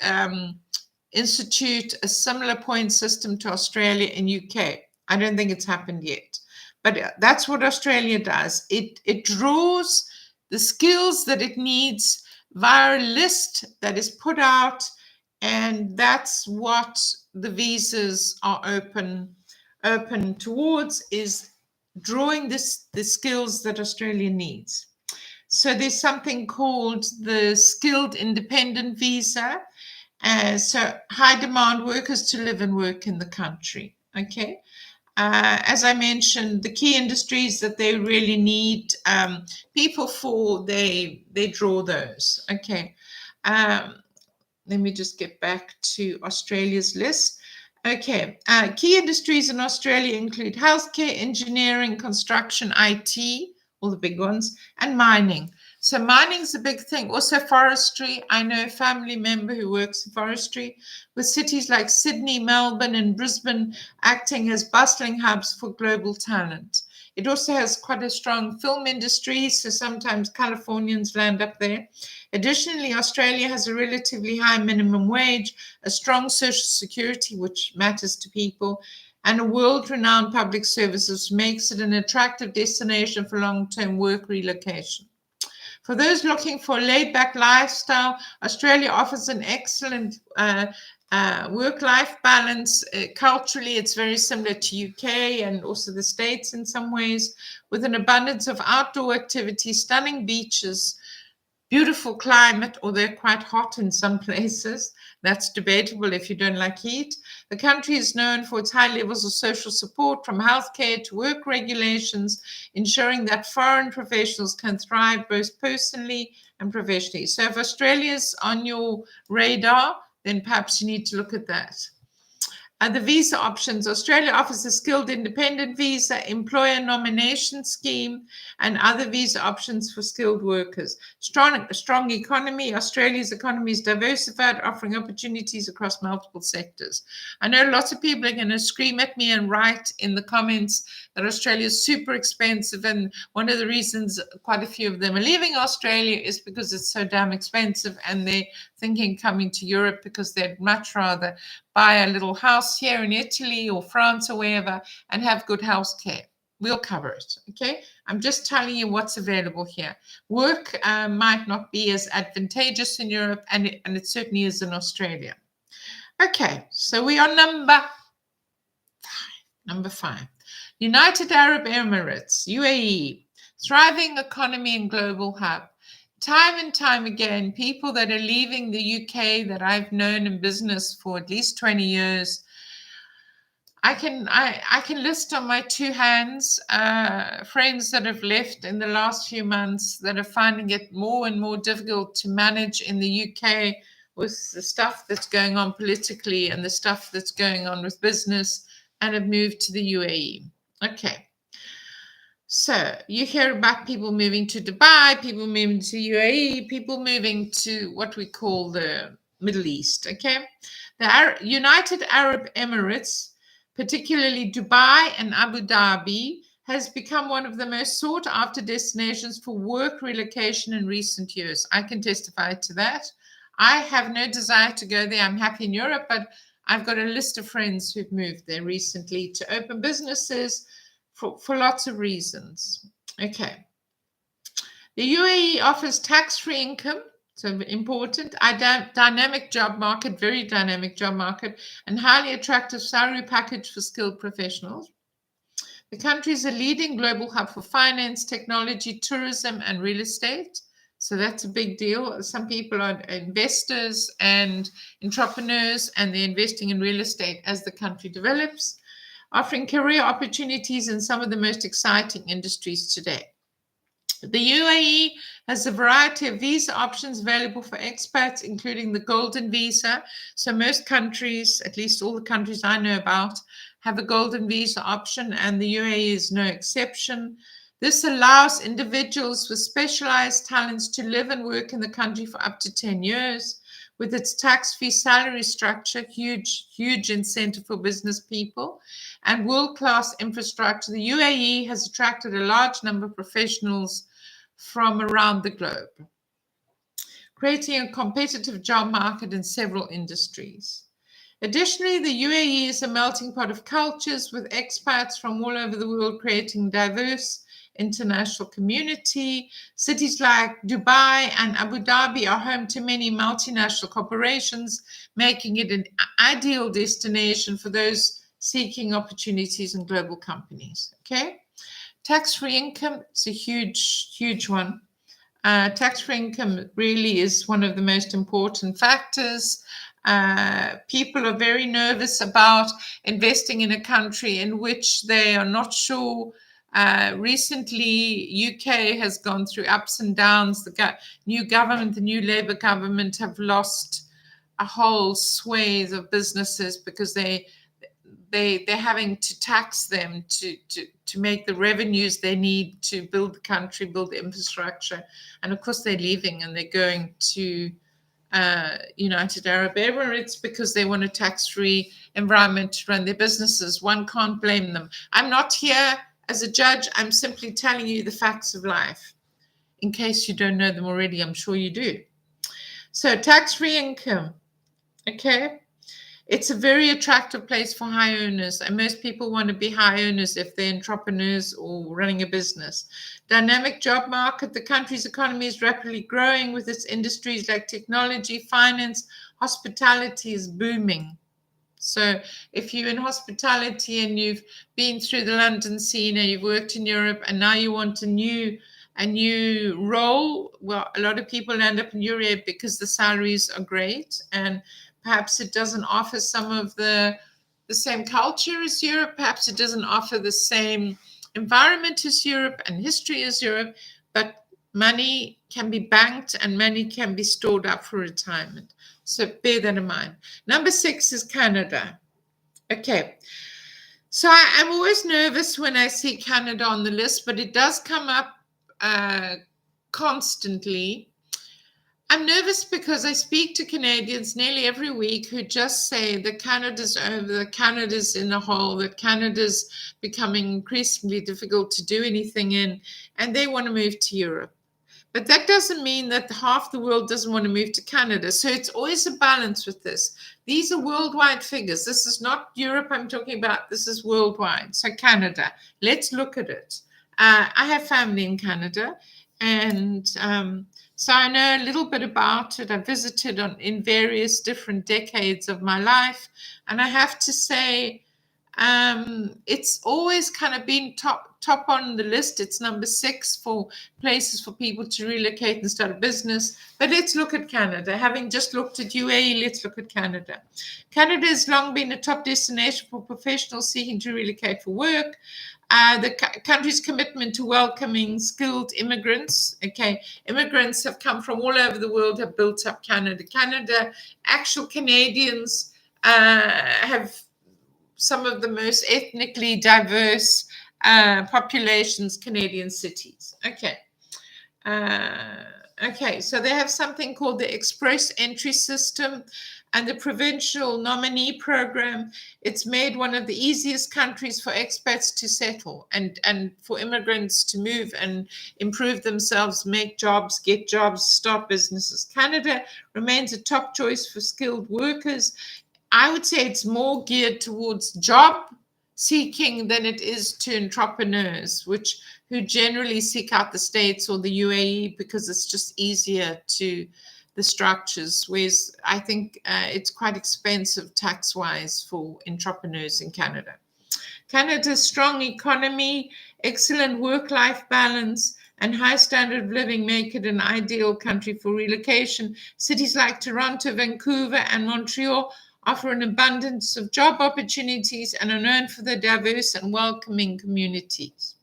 institute a similar point system to Australia and UK. I don't think it's happened yet, but that's what Australia does. It draws the skills that it needs via a list that is put out, and that's what the visas are open towards, is drawing the skills that Australia needs. So there's something called the skilled independent visa. So high demand workers to live and work in the country. Okay. As I mentioned, the key industries that they really need people for, they draw those. Okay. Let me just get back to Australia's list. Okay, key industries in Australia include healthcare, engineering, construction, IT, all the big ones, and mining. So mining is a big thing. Also forestry. I know a family member who works in forestry, with cities like Sydney, Melbourne, and Brisbane acting as bustling hubs for global talent. It also has quite a strong film industry, so sometimes Californians land up there. Additionally, Australia has a relatively high minimum wage, a strong social security, which matters to people, and a world-renowned public services, makes it an attractive destination for long-term work relocation. For those looking for a laid-back lifestyle, Australia offers an excellent work-life balance. Culturally, it's very similar to UK and also the States in some ways, with an abundance of outdoor activities, stunning beaches, beautiful climate, or they're quite hot in some places. That's debatable if you don't like heat. The country is known for its high levels of social support, from healthcare to work regulations, ensuring that foreign professionals can thrive both personally and professionally. So if Australia's on your radar, then perhaps you need to look at that. The visa options. Australia offers a skilled independent visa, employer nomination scheme, and other visa options for skilled workers. Strong economy. Australia's economy is diversified, offering opportunities across multiple sectors. I know lots of people are going to scream at me and write in the comments that Australia is super expensive, and one of the reasons quite a few of them are leaving Australia is because it's so damn expensive, and they're thinking coming to Europe because they'd much rather buy a little house here in Italy or France or wherever and have good health care. We'll cover it, okay? I'm just telling you what's available here. Work might not be as advantageous in Europe, and it certainly is in Australia. Okay, so we are number five. United Arab Emirates, UAE, thriving economy and global hub. Time and time again, people that are leaving the UK that I've known in business for at least 20 years, I can list on my two hands friends that have left in the last few months that are finding it more and more difficult to manage in the UK with the stuff that's going on politically and the stuff that's going on with business, and have moved to the UAE. Okay. So you hear about people moving to Dubai, people moving to UAE, people moving to what we call the Middle East, okay? The United Arab Emirates, particularly Dubai and Abu Dhabi, has become one of the most sought after destinations for work relocation in recent years. I can testify to that. I have no desire to go there. I'm happy in Europe, but I've got a list of friends who've moved there recently to open businesses, for lots of reasons. Okay. The UAE offers tax-free income, so important, dynamic job market, very dynamic job market, and highly attractive salary package for skilled professionals. The country is a leading global hub for finance, technology, tourism, and real estate. So that's a big deal. Some people are investors and entrepreneurs, and they're investing in real estate as the country develops, offering career opportunities in some of the most exciting industries today. The UAE has a variety of visa options available for expats, including the Golden Visa. So most countries, at least all the countries I know about, have a Golden Visa option, and the UAE is no exception. This allows individuals with specialized talents to live and work in the country for up to 10 years. With its tax-free salary structure, huge incentive for business people, and world-class infrastructure, the UAE has attracted a large number of professionals from around the globe, creating a competitive job market in several industries. Additionally, the UAE is a melting pot of cultures, with expats from all over the world creating diverse international community. Cities like Dubai and Abu Dhabi are home to many multinational corporations, making it an ideal destination for those seeking opportunities in global companies. Okay, tax-free income is a huge one. Tax-free income really is one of the most important factors. People are very nervous about investing in a country in which they are not sure. Recently, UK has gone through ups and downs. The new government, the new Labour government, have lost a whole swathe of businesses because they're having to tax them to make the revenues they need to build the country, build the infrastructure. And of course, they're leaving and they're going to United Arab Emirates because they want a tax-free environment to run their businesses. One can't blame them. I'm not here as a judge. I'm simply telling you the facts of life. In case you don't know them already, I'm sure you do. So tax-free income, okay? It's a very attractive place for high earners, and most people want to be high earners if they're entrepreneurs or running a business. Dynamic job market. The country's economy is rapidly growing with its industries like technology, finance, hospitality is booming. So if you're in hospitality and you've been through the London scene and you've worked in Europe and now you want a new role, well, a lot of people end up in Europe because the salaries are great and perhaps it doesn't offer some of the same culture as Europe. Perhaps it doesn't offer the same environment as Europe and history as Europe, but money can be banked and money can be stored up for retirement. So bear that in mind. Number 6 is Canada. Okay. So I'm always nervous when I see Canada on the list, but it does come up constantly. I'm nervous because I speak to Canadians nearly every week who just say that Canada's over, that Canada's in a hole, that Canada's becoming increasingly difficult to do anything in, and they want to move to Europe. But that doesn't mean that half the world doesn't want to move to Canada. So it's always a balance with this. These are worldwide figures. This is not Europe I'm talking about. This is worldwide. So Canada, let's look at it. I have family in Canada, and so I know a little bit about it. I visited in various different decades of my life. And I have to say, it's always kind of been top on the list. It's number 6 for places for people to relocate and start a business. But let's look at Canada. Having just looked at UAE, let's look at Canada. Canada has long been a top destination for professionals seeking to relocate for work. The country's commitment to welcoming skilled immigrants. Okay, immigrants have come from all over the world, have built up Canada. Actual Canadians have some of the most ethnically diverse populations, Canadian cities. Okay. Okay, so they have something called the Express Entry System and the Provincial Nominee Program. It's made one of the easiest countries for expats to settle and for immigrants to move and improve themselves, make jobs, get jobs, start businesses. Canada remains a top choice for skilled workers. I would say it's more geared towards job seeking than it is to entrepreneurs, who generally seek out the States or the UAE because it's just easier to the structures, whereas I think it's quite expensive tax-wise for entrepreneurs in Canada. Canada's strong economy, excellent work-life balance, and high standard of living make it an ideal country for relocation. Cities like Toronto, Vancouver, and Montreal offer an abundance of job opportunities and are known for their diverse and welcoming communities.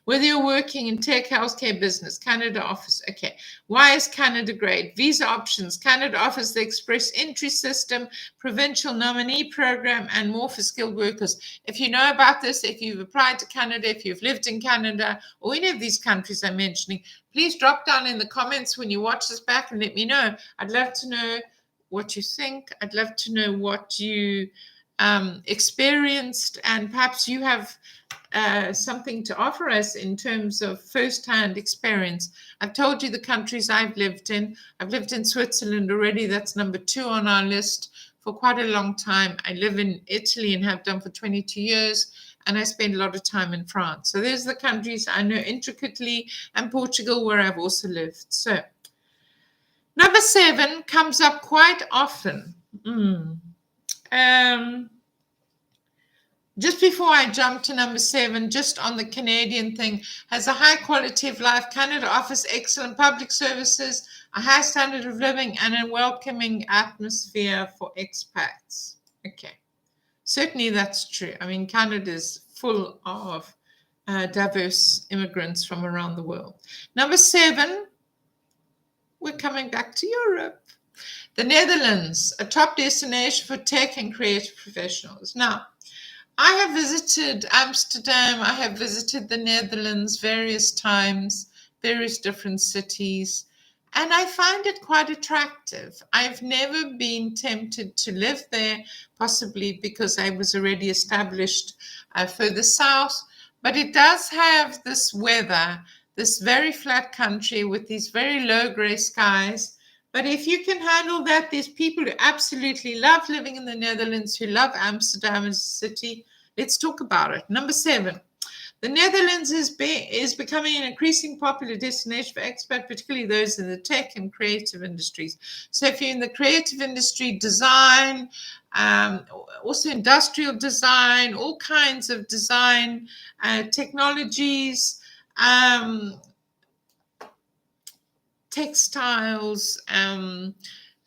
Whether you're working in tech, healthcare, business, Canada offers. Okay, why is Canada great? Visa options. Canada offers the Express Entry System, Provincial Nominee Program, and more for skilled workers. If you know about this, if you've applied to Canada, if you've lived in Canada, or any of these countries I'm mentioning, please drop down in the comments when you watch this back and let me know. I'd love to know what you think. I'd love to know what you experienced, and perhaps you have something to offer us in terms of first-hand experience. I've told you the countries I've lived in. I've lived in Switzerland already. That's number 2 on our list for quite a long time. I live in Italy and have done for 22 years. and I spent a lot of time in France. So there's the countries I know intricately, and Portugal, where I've also lived. So number 7 comes up quite often. Just before I jump to number 7, just on the Canadian thing, has a high quality of life. Canada offers excellent public services, a high standard of living, and a welcoming atmosphere for expats. Okay, certainly that's true. I mean, Canada is full of diverse immigrants from around the world. Number 7, we're coming back to Europe. The Netherlands, a top destination for tech and creative professionals. Now, I have visited Amsterdam. I have visited the Netherlands various times, various different cities, and I find it quite attractive. I've never been tempted to live there, possibly because I was already established further south, but it does have this weather, this very flat country with these very low grey skies. But if you can handle that, there's people who absolutely love living in the Netherlands, who love Amsterdam as a city. Let's talk about it. Number 7, the Netherlands is becoming an increasingly popular destination for expats, particularly those in the tech and creative industries. So if you're in the creative industry, design, also industrial design, all kinds of design, technologies, textiles,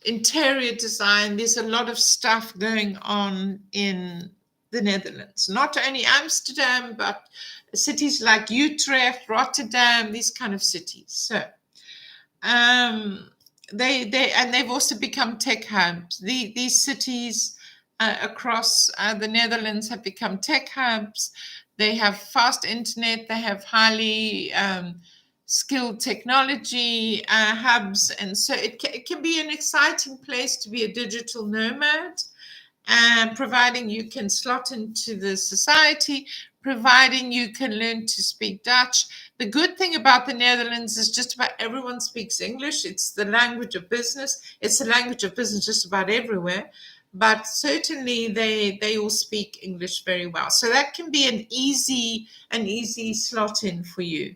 interior design. There's a lot of stuff going on in the Netherlands. Not only Amsterdam, but cities like Utrecht, Rotterdam, these kind of cities. So they've also become tech hubs. These cities across the Netherlands have become tech hubs. They have fast internet. They have highly skilled technology hubs, and so it can be an exciting place to be a digital nomad, and providing you can slot into the society, providing you can learn to speak Dutch. The good thing about the Netherlands is just about everyone speaks English. It's the language of business. It's the language of business just about everywhere. But certainly they all speak English very well. So that can be an easy slot in for you.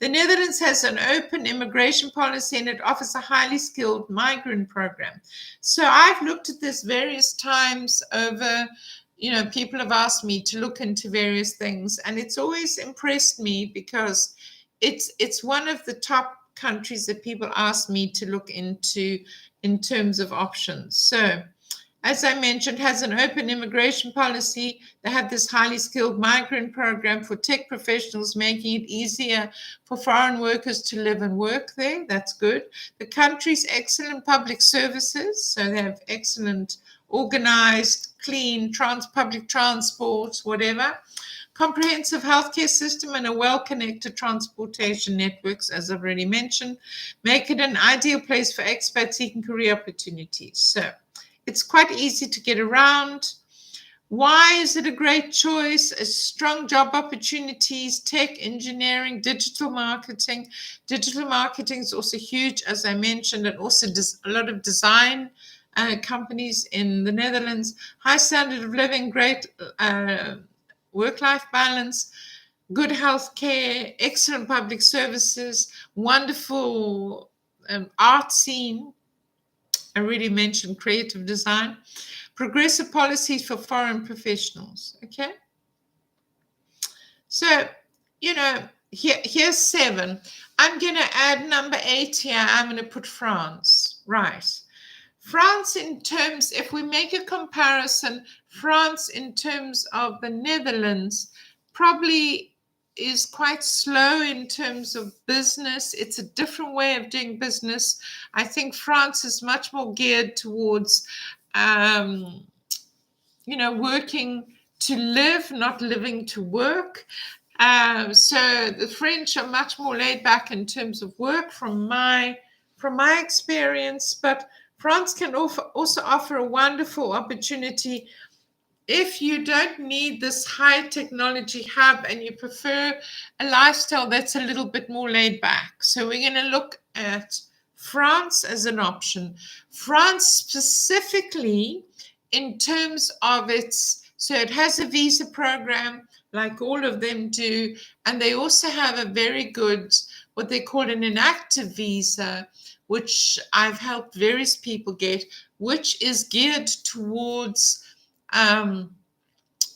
The Netherlands has an open immigration policy, and it offers a highly skilled migrant program. So I've looked at this various times over. People have asked me to look into various things, and it's always impressed me because it's one of the top countries that people ask me to look into in terms of options. So, as I mentioned, has an open immigration policy. They have this highly skilled migrant program for tech professionals, making it easier for foreign workers to live and work there. That's good. The country's excellent public services. So they have excellent organized, clean public transport, whatever. Comprehensive healthcare system and a well-connected transportation networks, as I've already mentioned, make it an ideal place for expats seeking career opportunities. So it's quite easy to get around. Why is it a great choice? Strong job opportunities, tech, engineering, digital marketing. Digital marketing is also huge, as I mentioned, and also a lot of design companies in the Netherlands. High standard of living, great work-life balance, good health care, excellent public services, wonderful art scene. I already mentioned creative design, progressive policies for foreign professionals. Okay. So, here's 7. I'm going to add number 8 here. I'm going to put France. Right. France in terms, if we make a comparison, France in terms of the Netherlands probably is quite slow in terms of business. It's a different way of doing business. I think France is much more geared towards, working to live, not living to work. So the French are much more laid back in terms of work from my experience, but France can also offer a wonderful opportunity if you don't need this high technology hub and you prefer a lifestyle that's a little bit more laid back. So we're going to look at France as an option. France specifically in terms of its So it has a visa program like all of them do. And they also have a very good, what they call an inactive visa, which I've helped various people get, which is geared towards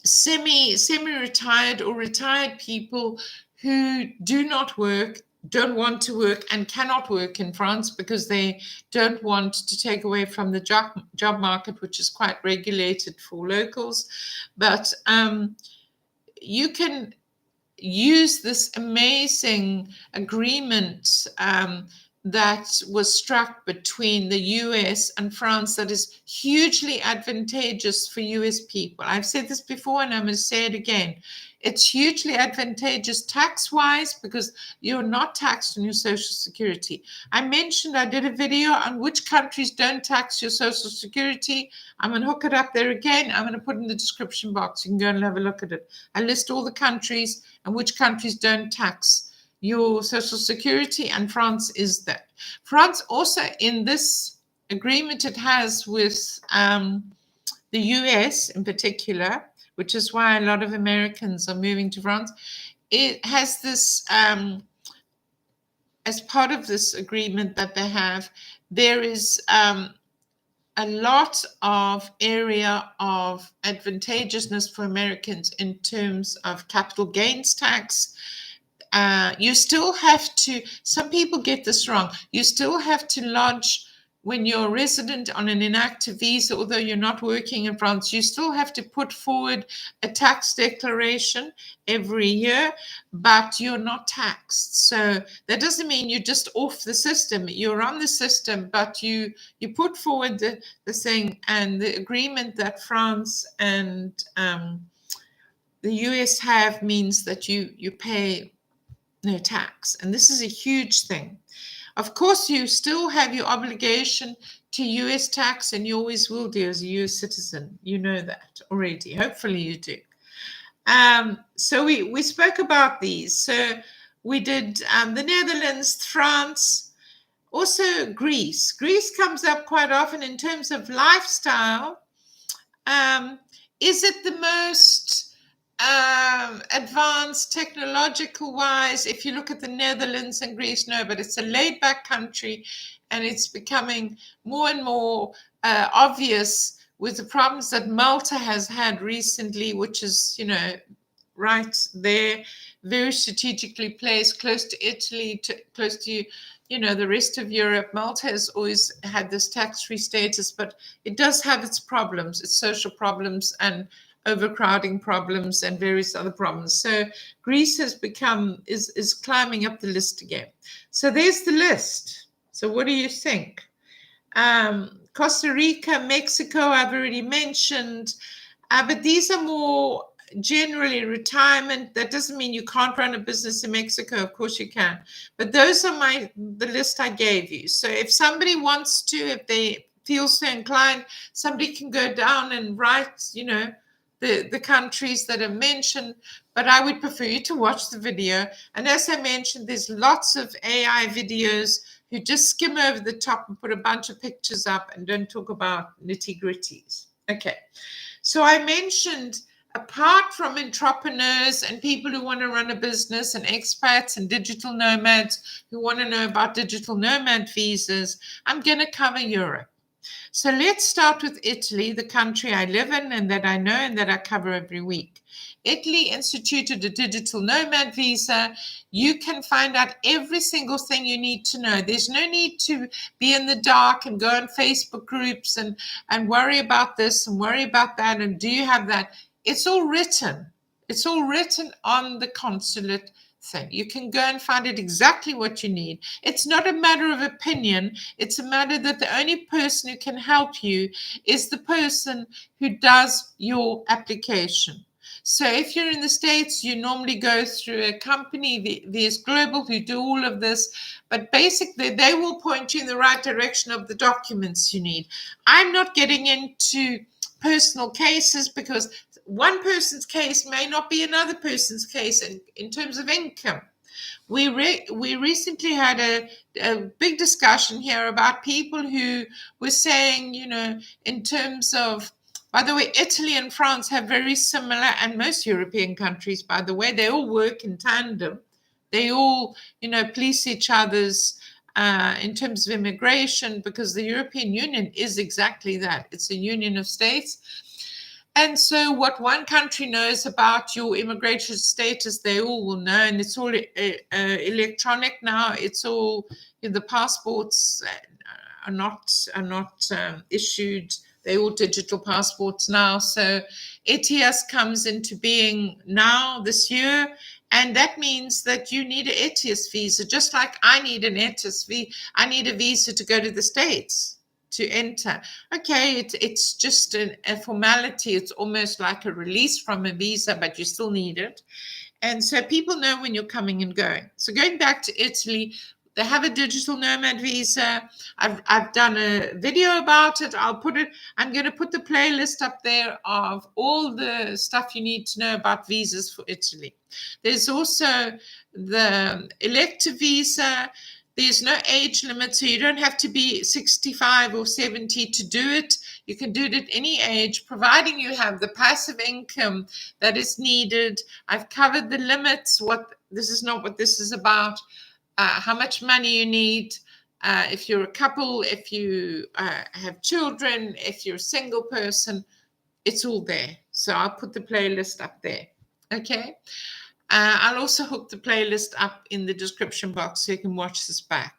semi-retired or retired people who do not work, don't want to work, and cannot work in France because they don't want to take away from the job market, which is quite regulated for locals. But you can use this amazing agreement that was struck between the US and France that is hugely advantageous for US people. I've said this before and I'm going to say it again. It's hugely advantageous tax-wise because you're not taxed on your Social Security. I mentioned I did a video on which countries don't tax your Social Security. I'm going to hook it up there again. I'm going to put it in the description box. You can go and have a look at it. I list all the countries and which countries don't tax your Social Security, and France is that. France also, in this agreement it has with the US in particular, which is why a lot of Americans are moving to France, it has this, as part of this agreement that they have, there is a lot of area of advantageousness for Americans in terms of capital gains tax. You still have to, some people get this wrong, you still have to lodge, when you're a resident on an inactive visa, although you're not working in France, you still have to put forward a tax declaration every year, but you're not taxed. So that doesn't mean you're just off the system. You're on the system, but you put forward the thing, and the agreement that France and the US have means that you pay no tax. And this is a huge thing. Of course, you still have your obligation to US tax, and you always will do as a US citizen. You know that already. Hopefully you do. So we spoke about these. So we did the Netherlands, France, also Greece. Greece comes up quite often in terms of lifestyle. Is it the most advanced technological wise? If you look at the Netherlands and Greece, no, but it's a laid back country, and it's becoming more and more obvious with the problems that Malta has had recently, which is, right there, very strategically placed, close to Italy, close to, the rest of Europe. Malta has always had this tax-free status, but it does have its problems, its social problems and overcrowding problems and various other problems. So Greece has is climbing up the list again. So there's the list. So what do you think? Costa Rica, Mexico, I've already mentioned, but these are more generally retirement. That doesn't mean you can't run a business in Mexico. Of course you can. But those are the list I gave you. So if somebody wants to, if they feel so inclined, somebody can go down and write, the countries that are mentioned, but I would prefer you to watch the video. And as I mentioned, there's lots of AI videos who just skim over the top and put a bunch of pictures up and don't talk about nitty-gritties. Okay, so I mentioned, apart from entrepreneurs and people who want to run a business and expats and digital nomads who want to know about digital nomad visas, I'm going to cover Europe. So let's start with Italy, the country I live in and that I know and that I cover every week. Italy instituted a digital nomad visa. You can find out every single thing you need to know. There's no need to be in the dark and go on Facebook groups and worry about this and worry about that and do you have that. It's all written. It's all written on the consulate thing. You can go and find it exactly what you need. It's not a matter of opinion. It's a matter that the only person who can help you is the person who does your application. So if you're in the States, you normally go through a company, there's Global, who do all of this, but basically they will point you in the right direction of the documents you need. I'm not getting into personal cases because one person's case may not be another person's case in terms of income. We recently had a big discussion here about people who were saying, in terms of By the way, Italy and France have very similar, and most European countries, by the way, they all work in tandem. They all, police each other's in terms of immigration, because the European Union is exactly that. It's a union of states. And so what one country knows about your immigration status, they all will know, and it's all electronic now. It's all, the passports are not issued. They're all digital passports now. So ETIAS comes into being now this year, and that means that you need an ETIAS visa, just like I need an ETIAS visa. I need a visa to go to the States to enter. Okay, it's just a formality. It's almost like a release from a visa, but you still need it. And so people know when you're coming and going. So going back to Italy, they have a digital nomad visa. I've done a video about it. I'm going to put the playlist up there of all the stuff you need to know about visas for Italy. There's also the elective visa. There's no age limit, so you don't have to be 65 or 70 to do it. You can do it at any age, providing you have the passive income that is needed. I've covered the limits. This is not what this is about. How much money you need, if you're a couple, if you have children, if you're a single person, it's all there. So I'll put the playlist up there. Okay. I'll also hook the playlist up in the description box so you can watch this back.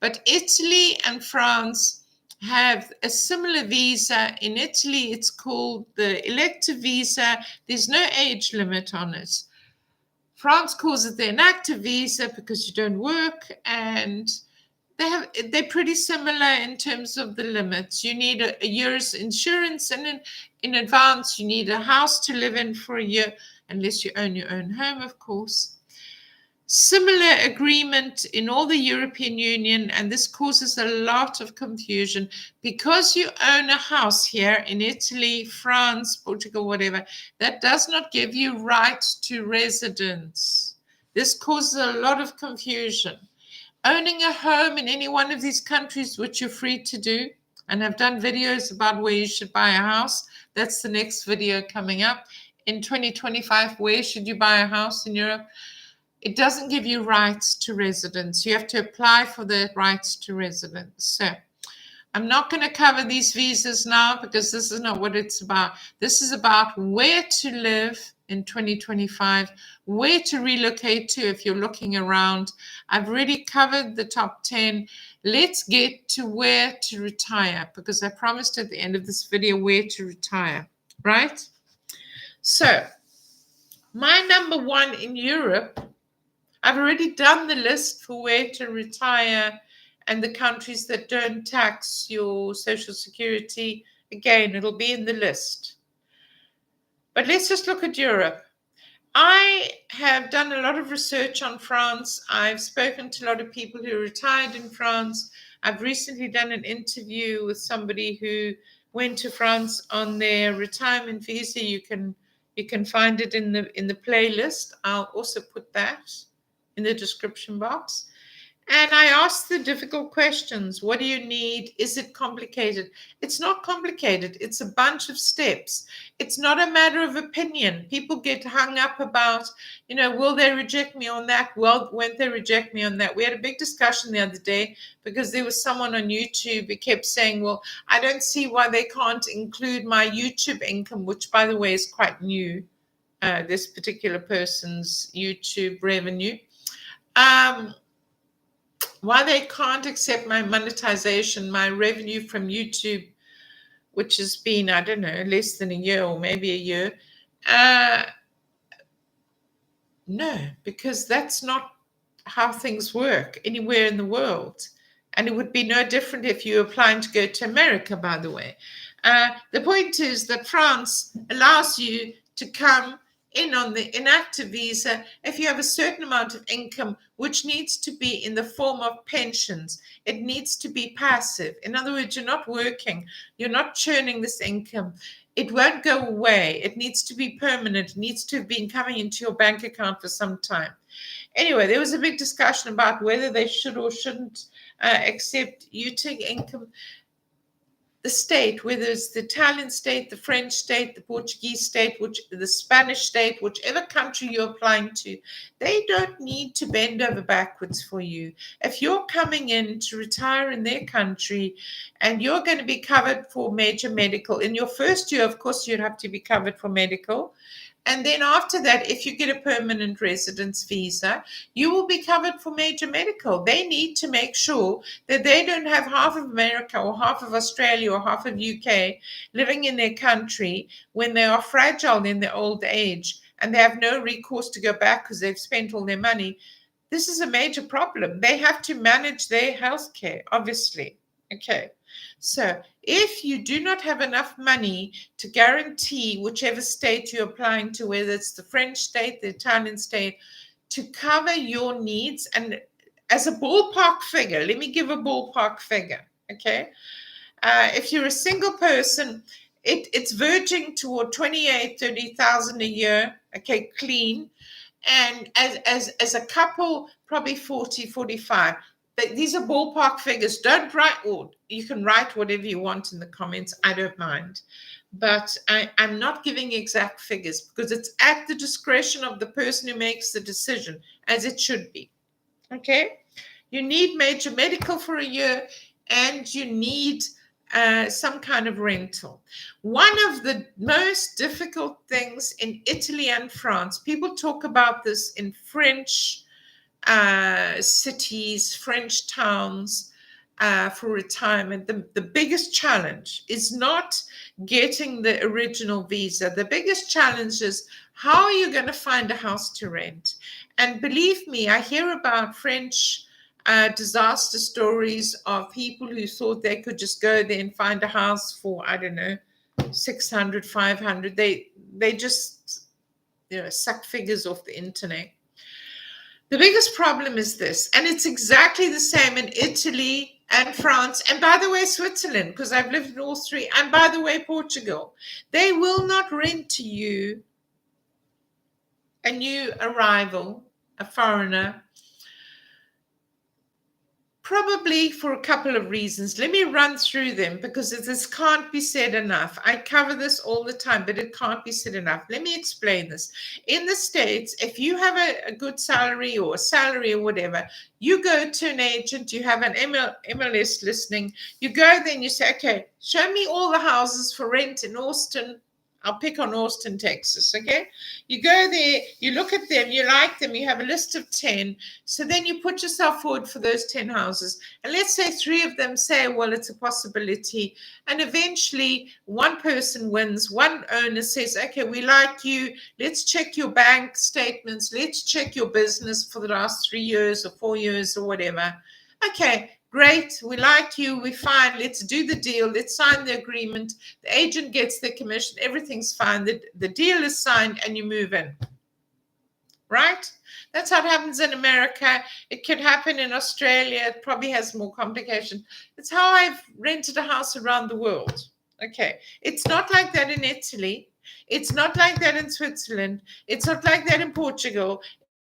But Italy and France have a similar visa. In Italy, it's called the elective visa. There's no age limit on it. France calls it the inactive visa because you don't work, and they're pretty similar in terms of the limits. You need a year's insurance, and in advance, you need a house to live in for a year, unless you own your own home, of course. Similar agreement in all the European Union, and this causes a lot of confusion. Because you own a house here in Italy, France, Portugal, whatever, that does not give you rights to residence. This causes a lot of confusion. Owning a home in any one of these countries, which you're free to do, and I've done videos about where you should buy a house. That's the next video coming up. In 2025, where should you buy a house in Europe? It doesn't give you rights to residence. You have to apply for the rights to residence. So I'm not going to cover these visas now because this is not what it's about. This is about where to live in 2025, where to relocate to if you're looking around. I've already covered the top 10. Let's get to where to retire, because I promised at the end of this video where to retire, right? So my number one in Europe, I've already done the list for where to retire and the countries that don't tax your Social Security. Again, it'll be in the list. But let's just look at Europe. I have done a lot of research on France. I've spoken to a lot of people who retired in France. I've recently done an interview with somebody who went to France on their retirement visa. You can find it in the playlist. I'll also put that in the description box. And I asked the difficult questions. What do you need? Is it complicated? It's not complicated. It's a bunch of steps. It's not a matter of opinion. People get hung up about, will they reject me on that? Well, won't they reject me on that? We had a big discussion the other day because there was someone on YouTube who kept saying, well, I don't see why they can't include my YouTube income, which, by the way, is quite new, this particular person's YouTube revenue. Why they can't accept my monetization, my revenue from YouTube, which has been, I don't know, less than a year or maybe a year. No, because that's not how things work anywhere in the world. And it would be no different if you're applying to go to America, by the way. The point is that France allows you to come in on the inactive visa if you have a certain amount of income, which needs to be in the form of pensions. It needs to be passive. In other words, you're not working, you're not churning this income. It won't go away. It needs to be permanent. It needs to have been coming into your bank account for some time. Anyway, there was a big discussion about whether they should or shouldn't accept UTIG income. the state, whether it's the Italian state, the French state, the Portuguese state, the Spanish state, whichever country you're applying to, they don't need to bend over backwards for you. If you're coming in to retire in their country and you're going to be covered for major medical, in your first year, of course, you'd have to be covered for medical. And then after that, if you get a permanent residence visa, you will be covered for major medical. They need to make sure that they don't have half of America or half of Australia or half of UK living in their country when they are fragile in their old age and they have no recourse to go back because they've spent all their money. This is a major problem. They have to manage their health care, obviously. Okay. So if you do not have enough money to guarantee whichever state you're applying to, whether it's the French state, the Italian state, to cover your needs, and as a ballpark figure, let me give a ballpark figure, okay? If you're a single person, it's verging toward 28, 30,000 a year, okay, clean. And as a couple, probably 40, 45. These are ballpark figures. Don't write, or you can write whatever you want in the comments. I don't mind. But I'm not giving exact figures because it's at the discretion of the person who makes the decision, as it should be. Okay? You need major medical for a year and you need some kind of rental. One of the most difficult things in Italy and France, people talk about this in French cities, French towns for retirement. The biggest challenge is not getting the original visa. The biggest challenge is how are you going to find a house to rent? And believe me, I hear about French disaster stories of people who thought they could just go there and find a house for, I don't know, 600, 500. They just, suck figures off the internet. The biggest problem is this, and it's exactly the same in Italy and France, and by the way, Switzerland, because I've lived in all three, and by the way, Portugal. They will not rent to you, a new arrival, a foreigner, probably for a couple of reasons. Let me run through them because this can't be said enough. I cover this all the time, but it can't be said enough. Let me explain this. In the States, if you have a good salary or a salary or whatever, you go to an agent, you have an MLS listing, you go there and you say, okay, show me all the houses for rent in Austin. I'll pick on Austin, Texas, okay? You go there, you look at them, you like them, you have a list of 10. So then you put yourself forward for those 10 houses. And let's say 3 of them say, well, it's a possibility. And eventually one person wins. One owner says, okay, we like you. Let's check your bank statements. Let's check your business for the last 3 years or 4 years or whatever. Okay. Great, we like you, we're fine, let's do the deal, let's sign the agreement, the agent gets the commission, everything's fine, the deal is signed and you move in, right? That's how it happens in America. It can happen in Australia. It probably has more complications. It's how I've rented a house around the world. Okay, it's not like that in Italy. It's not like that in Switzerland. It's not like that in Portugal.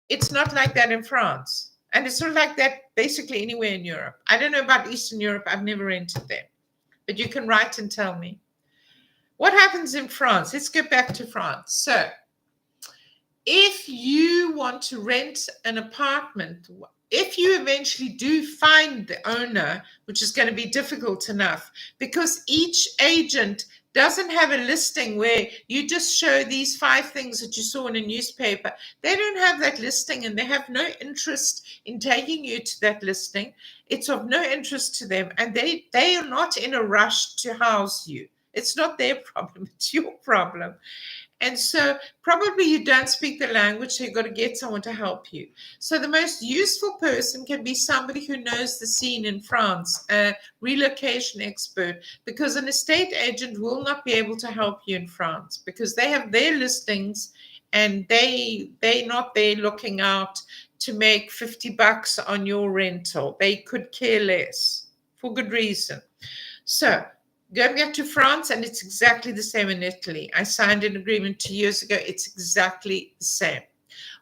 It's not like that in France. And it's sort of like that basically anywhere in Europe. I don't know about Eastern Europe. I've never rented there. But you can write and tell me. What happens in France? Let's get back to France. So if you want to rent an apartment, if you eventually do find the owner, which is going to be difficult enough, because each agent doesn't have a listing where you just show these 5 things that you saw in a newspaper. They don't have that listing and they have no interest in taking you to that listing. It's of no interest to them and they are not in a rush to house you. It's not their problem, it's your problem. And so probably you don't speak the language, so you've got to get someone to help you. So the most useful person can be somebody who knows the scene in France, a relocation expert, because an estate agent will not be able to help you in France because they have their listings and they're not there looking out to make $50 on your rental. They could care less for good reason. So going back to France, and it's exactly the same in Italy. I signed an agreement 2 years ago. It's exactly the same.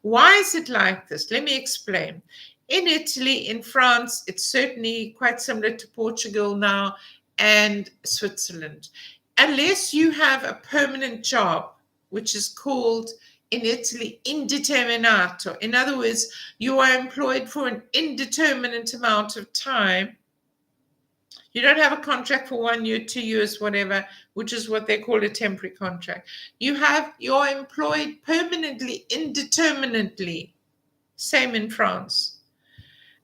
Why is it like this? Let me explain. In Italy, in France, it's certainly quite similar to Portugal now. and Switzerland. Unless you have a permanent job, which is called in Italy indeterminato. In other words, you are employed for an indeterminate amount of time. You don't have a contract for 1 year, 2 years, whatever, which is what they call a temporary contract. You're employed permanently, indeterminately. Same in France.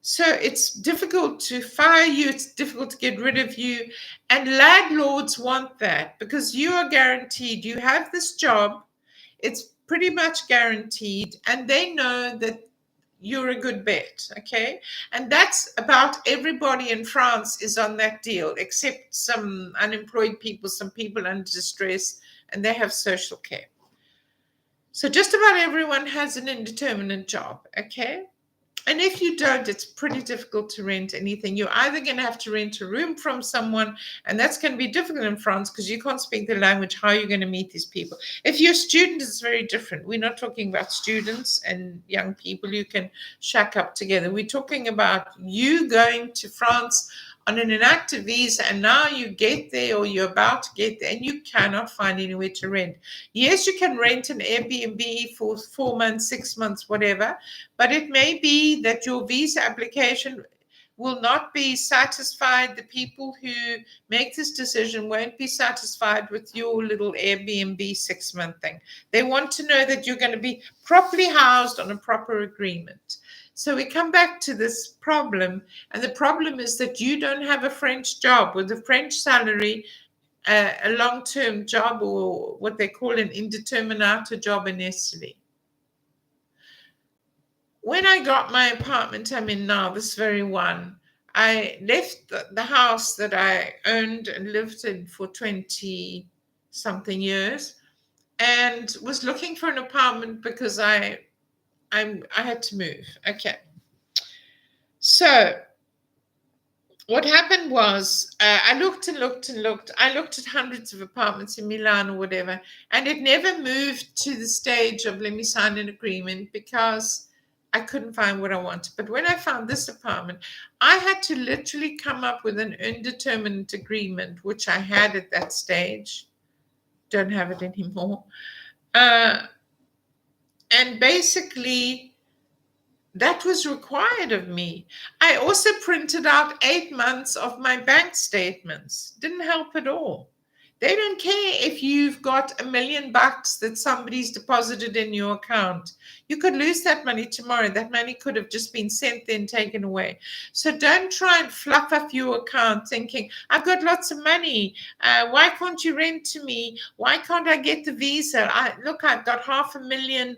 So it's difficult to fire you, it's difficult to get rid of you. And landlords want that because you are guaranteed, you have this job, it's pretty much guaranteed, and they know that you're a good bet, okay? And that's about everybody in France is on that deal, except some unemployed people, some people under distress, and they have social care. So just about everyone has an indeterminate job, okay? And if you don't, it's pretty difficult to rent anything. You're either going to have to rent a room from someone, and that's going to be difficult in France because you can't speak the language. How are you going to meet these people? If you're a student, it's very different. We're not talking about students and young people you can shack up together. We're talking about you going to France on an inactive visa, and now you get there or you're about to get there and you cannot find anywhere to rent. Yes, you can rent an Airbnb for 4 months, 6 months, whatever, but it may be that your visa application will not be satisfied. The people who make this decision won't be satisfied with your little Airbnb 6-month thing. They want to know that you're going to be properly housed on a proper agreement. So we come back to this problem, and the problem is that you don't have a French job with a French salary, a long-term job, or what they call an indeterminato job in Italy. When I got my apartment I'm in now, this very one, I left the house that I owned and lived in for 20-something years and was looking for an apartment because I had to move. Okay. So what happened was I looked and looked and looked. I looked at hundreds of apartments in Milan or whatever, and it never moved to the stage of let me sign an agreement because I couldn't find what I wanted. But when I found this apartment, I had to literally come up with an indeterminate agreement, which I had at that stage. Don't have it anymore. And basically, that was required of me. I also printed out 8 months of my bank statements. Didn't help at all. They don't care if you've got $1 million that somebody's deposited in your account. You could lose that money tomorrow. That money could have just been sent then taken away. So don't try and fluff up your account thinking, I've got lots of money. Why can't you rent to me? Why can't I get the visa? Look, I've got €500,000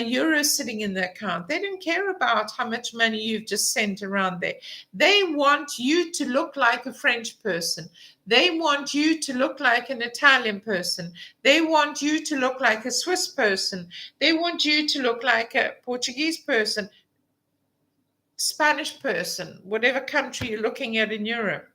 euros sitting in the account. They don't care about how much money you've just sent around there. They want you to look like a French person. They want you to look like an Italian person. They want you to look like a Swiss person. They want you to look like a Portuguese person, Spanish person, whatever country you're looking at in Europe.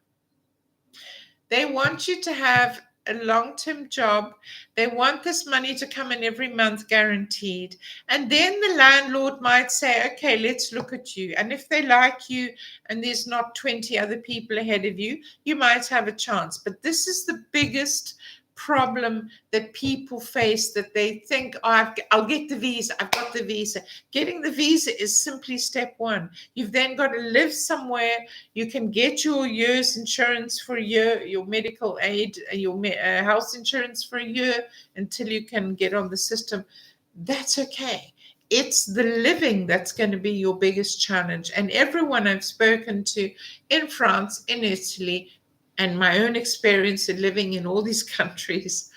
They want you to have a long-term job. They want this money to come in every month guaranteed. And then the landlord might say, okay, let's look at you. And if they like you and there's not 20 other people ahead of you, you might have a chance. But this is the biggest problem that people face, that they think, oh, I'll get the visa. I've got the visa. Getting the visa is simply step one. You've then got to live somewhere. You can get your year's insurance for a year, your medical aid, your health insurance for a year until you can get on the system. That's okay. It's the living that's going to be your biggest challenge. And everyone I've spoken to in France, in Italy, and my own experience in living in all these countries,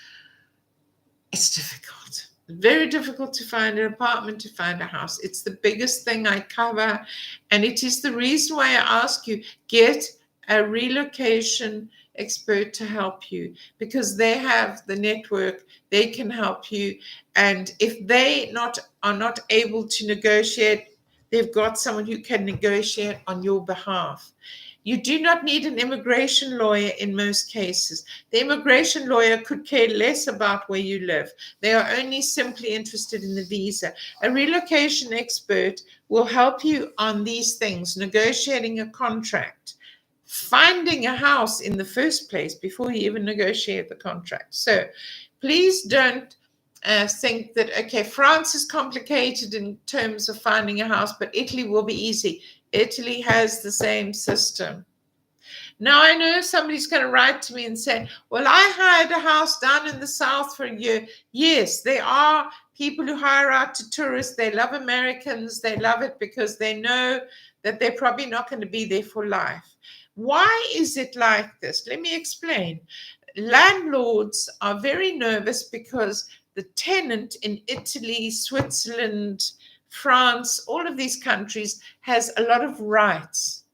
it's difficult. Very difficult to find an apartment, to find a house. It's the biggest thing I cover. And it is the reason why I ask you, get a relocation expert to help you, because they have the network, they can help you. And if they are not able to negotiate, they've got someone who can negotiate on your behalf. You do not need an immigration lawyer in most cases. The immigration lawyer could care less about where you live. They are only simply interested in the visa. A relocation expert will help you on these things, negotiating a contract, finding a house in the first place before you even negotiate the contract. So please don't think that, okay, France is complicated in terms of finding a house, but Italy will be easy. Italy has the same system. Now, I know somebody's going to write to me and say, well, I hired a house down in the south for a year. Yes, there are people who hire out to tourists. They love Americans. They love it because they know that they're probably not going to be there for life. Why is it like this? Let me explain. Landlords are very nervous because the tenant in Italy, Switzerland, France, all of these countries has a lot of rights.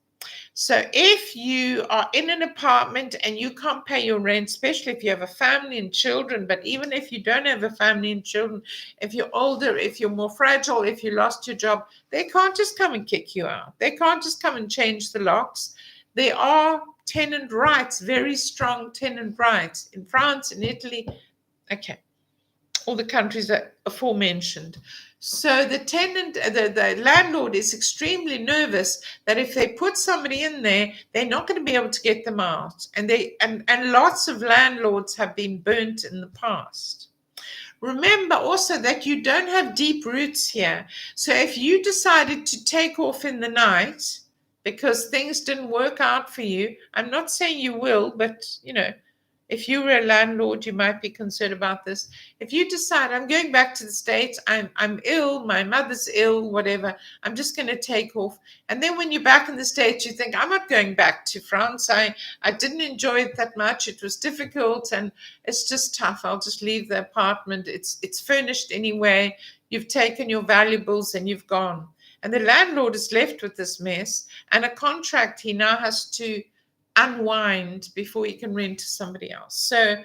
So if you are in an apartment and you can't pay your rent, especially if you have a family and children, but even if you don't have a family and children, if you're older, if you're more fragile, if you lost your job, they can't just come and kick you out. They can't just come and change the locks. There are tenant rights, very strong tenant rights in France, in Italy. Okay, all the countries that aforementioned. So the tenant, the landlord is extremely nervous that if they put somebody in there, they're not going to be able to get them out. And lots of landlords have been burnt in the past. Remember also that you don't have deep roots here. So if you decided to take off in the night because things didn't work out for you, I'm not saying you will, but if you were a landlord, you might be concerned about this. If you decide, I'm going back to the States, I'm ill, my mother's ill, whatever, I'm just going to take off. And then when you're back in the States, you think, I'm not going back to France. I didn't enjoy it that much. It was difficult and it's just tough. I'll just leave the apartment. It's furnished anyway. You've taken your valuables and you've gone. And the landlord is left with this mess and a contract he now has to unwind before you can rent to somebody else. So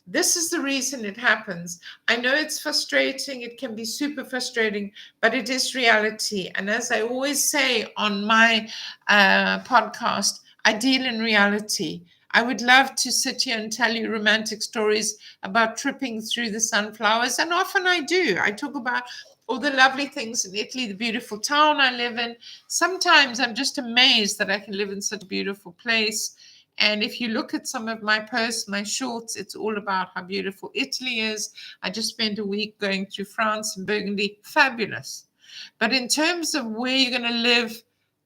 this is the reason it happens. I know it's frustrating. It can be super frustrating, but it is reality. And as I always say on my podcast, I deal in reality. I would love to sit here and tell you romantic stories about tripping through the sunflowers. And often I do. I talk about all the lovely things in Italy, the beautiful town I live in. Sometimes I'm just amazed that I can live in such a beautiful place. And if you look at some of my posts, my shorts, it's all about how beautiful Italy is. I just spent a week going through France and Burgundy. Fabulous. But in terms of where you're going to live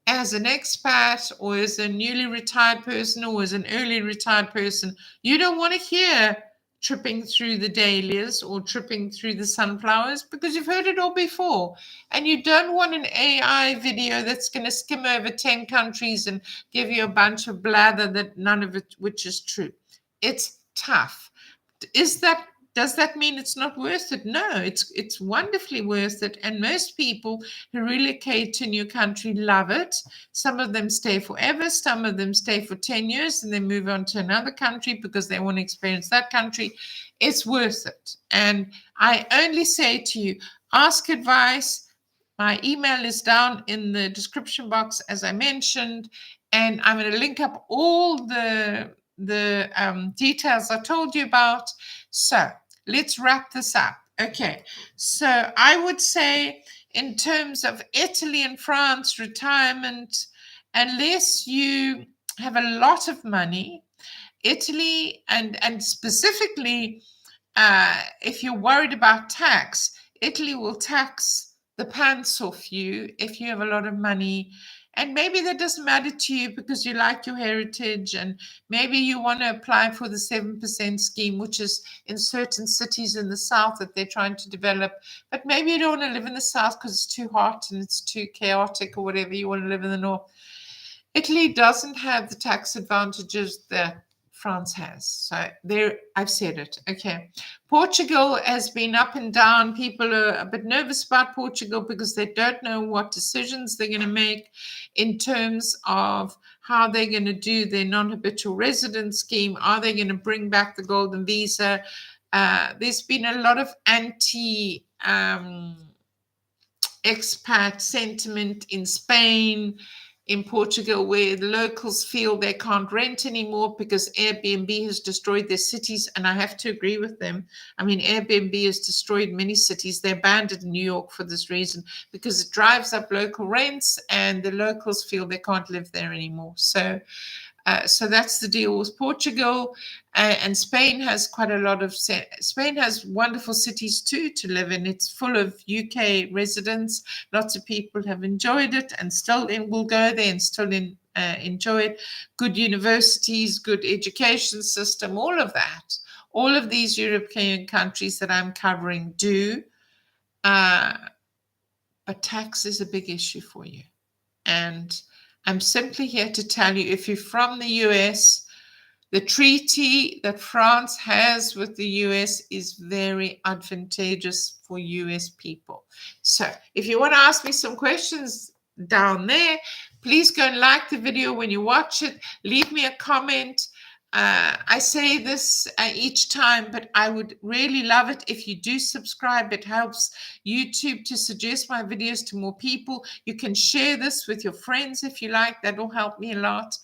as an expat or as a newly retired person or as an early retired person, you don't want to hear tripping through the dahlias or tripping through the sunflowers because you've heard it all before. And you don't want an AI video that's going to skim over 10 countries and give you a bunch of blather that none of it, which is true. It's tough. Does that mean it's not worth it? No, it's wonderfully worth it. And most people who relocate to a new country love it. Some of them stay forever. Some of them stay for 10 years and then move on to another country because they want to experience that country. It's worth it. And I only say to you, ask advice. My email is down in the description box, as I mentioned, and I'm going to link up all the details I told you about. So let's wrap this up. Okay, so I would say in terms of Italy and France retirement, unless you have a lot of money, Italy and specifically if you're worried about tax, Italy will tax the pants off you if you have a lot of money. And maybe that doesn't matter to you because you like your heritage and maybe you want to apply for the 7% scheme, which is in certain cities in the south that they're trying to develop. But maybe you don't want to live in the south because it's too hot and it's too chaotic or whatever. You want to live in the north. Italy doesn't have the tax advantages that France has. So there, I've said it. Okay. Portugal has been up and down. People are a bit nervous about Portugal because they don't know what decisions they're going to make in terms of how they're going to do their non-habitual resident scheme. Are they going to bring back the golden visa? There's been a lot of anti-expat sentiment in Spain. in Portugal, where the locals feel they can't rent anymore because Airbnb has destroyed their cities. And I have to agree with them. I mean, Airbnb has destroyed many cities. They banned it in New York for this reason, because it drives up local rents and the locals feel they can't live there anymore. So that's the deal with Portugal. And Spain has quite a lot of, Spain has wonderful cities too to live in. It's full of UK residents. Lots of people have enjoyed it and still will go there and still enjoy it. Good universities, good education system, all of that. All of these European countries that I'm covering do. But tax is a big issue for you. And I'm simply here to tell you, if you're from the US, the treaty that France has with the US is very advantageous for US people. So if you want to ask me some questions down there, please go and like the video when you watch it. Leave me a comment. I say this each time, but I would really love it if you do subscribe. It helps YouTube to suggest my videos to more people. You can share this with your friends if you like. That will help me a lot.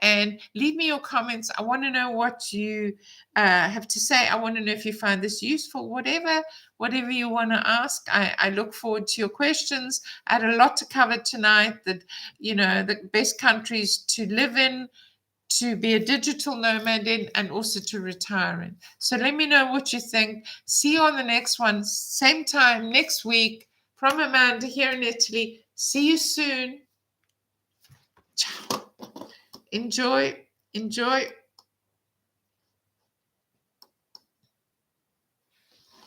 And leave me your comments. I want to know what you have to say. I want to know if you find this useful. Whatever you want to ask, I look forward to your questions. I had a lot to cover tonight. That, the best countries to live in, to be a digital nomad in, and also to retire in. So let me know what you think. See you on the next one, same time next week. From Amanda here in Italy. See you soon. Ciao. Enjoy.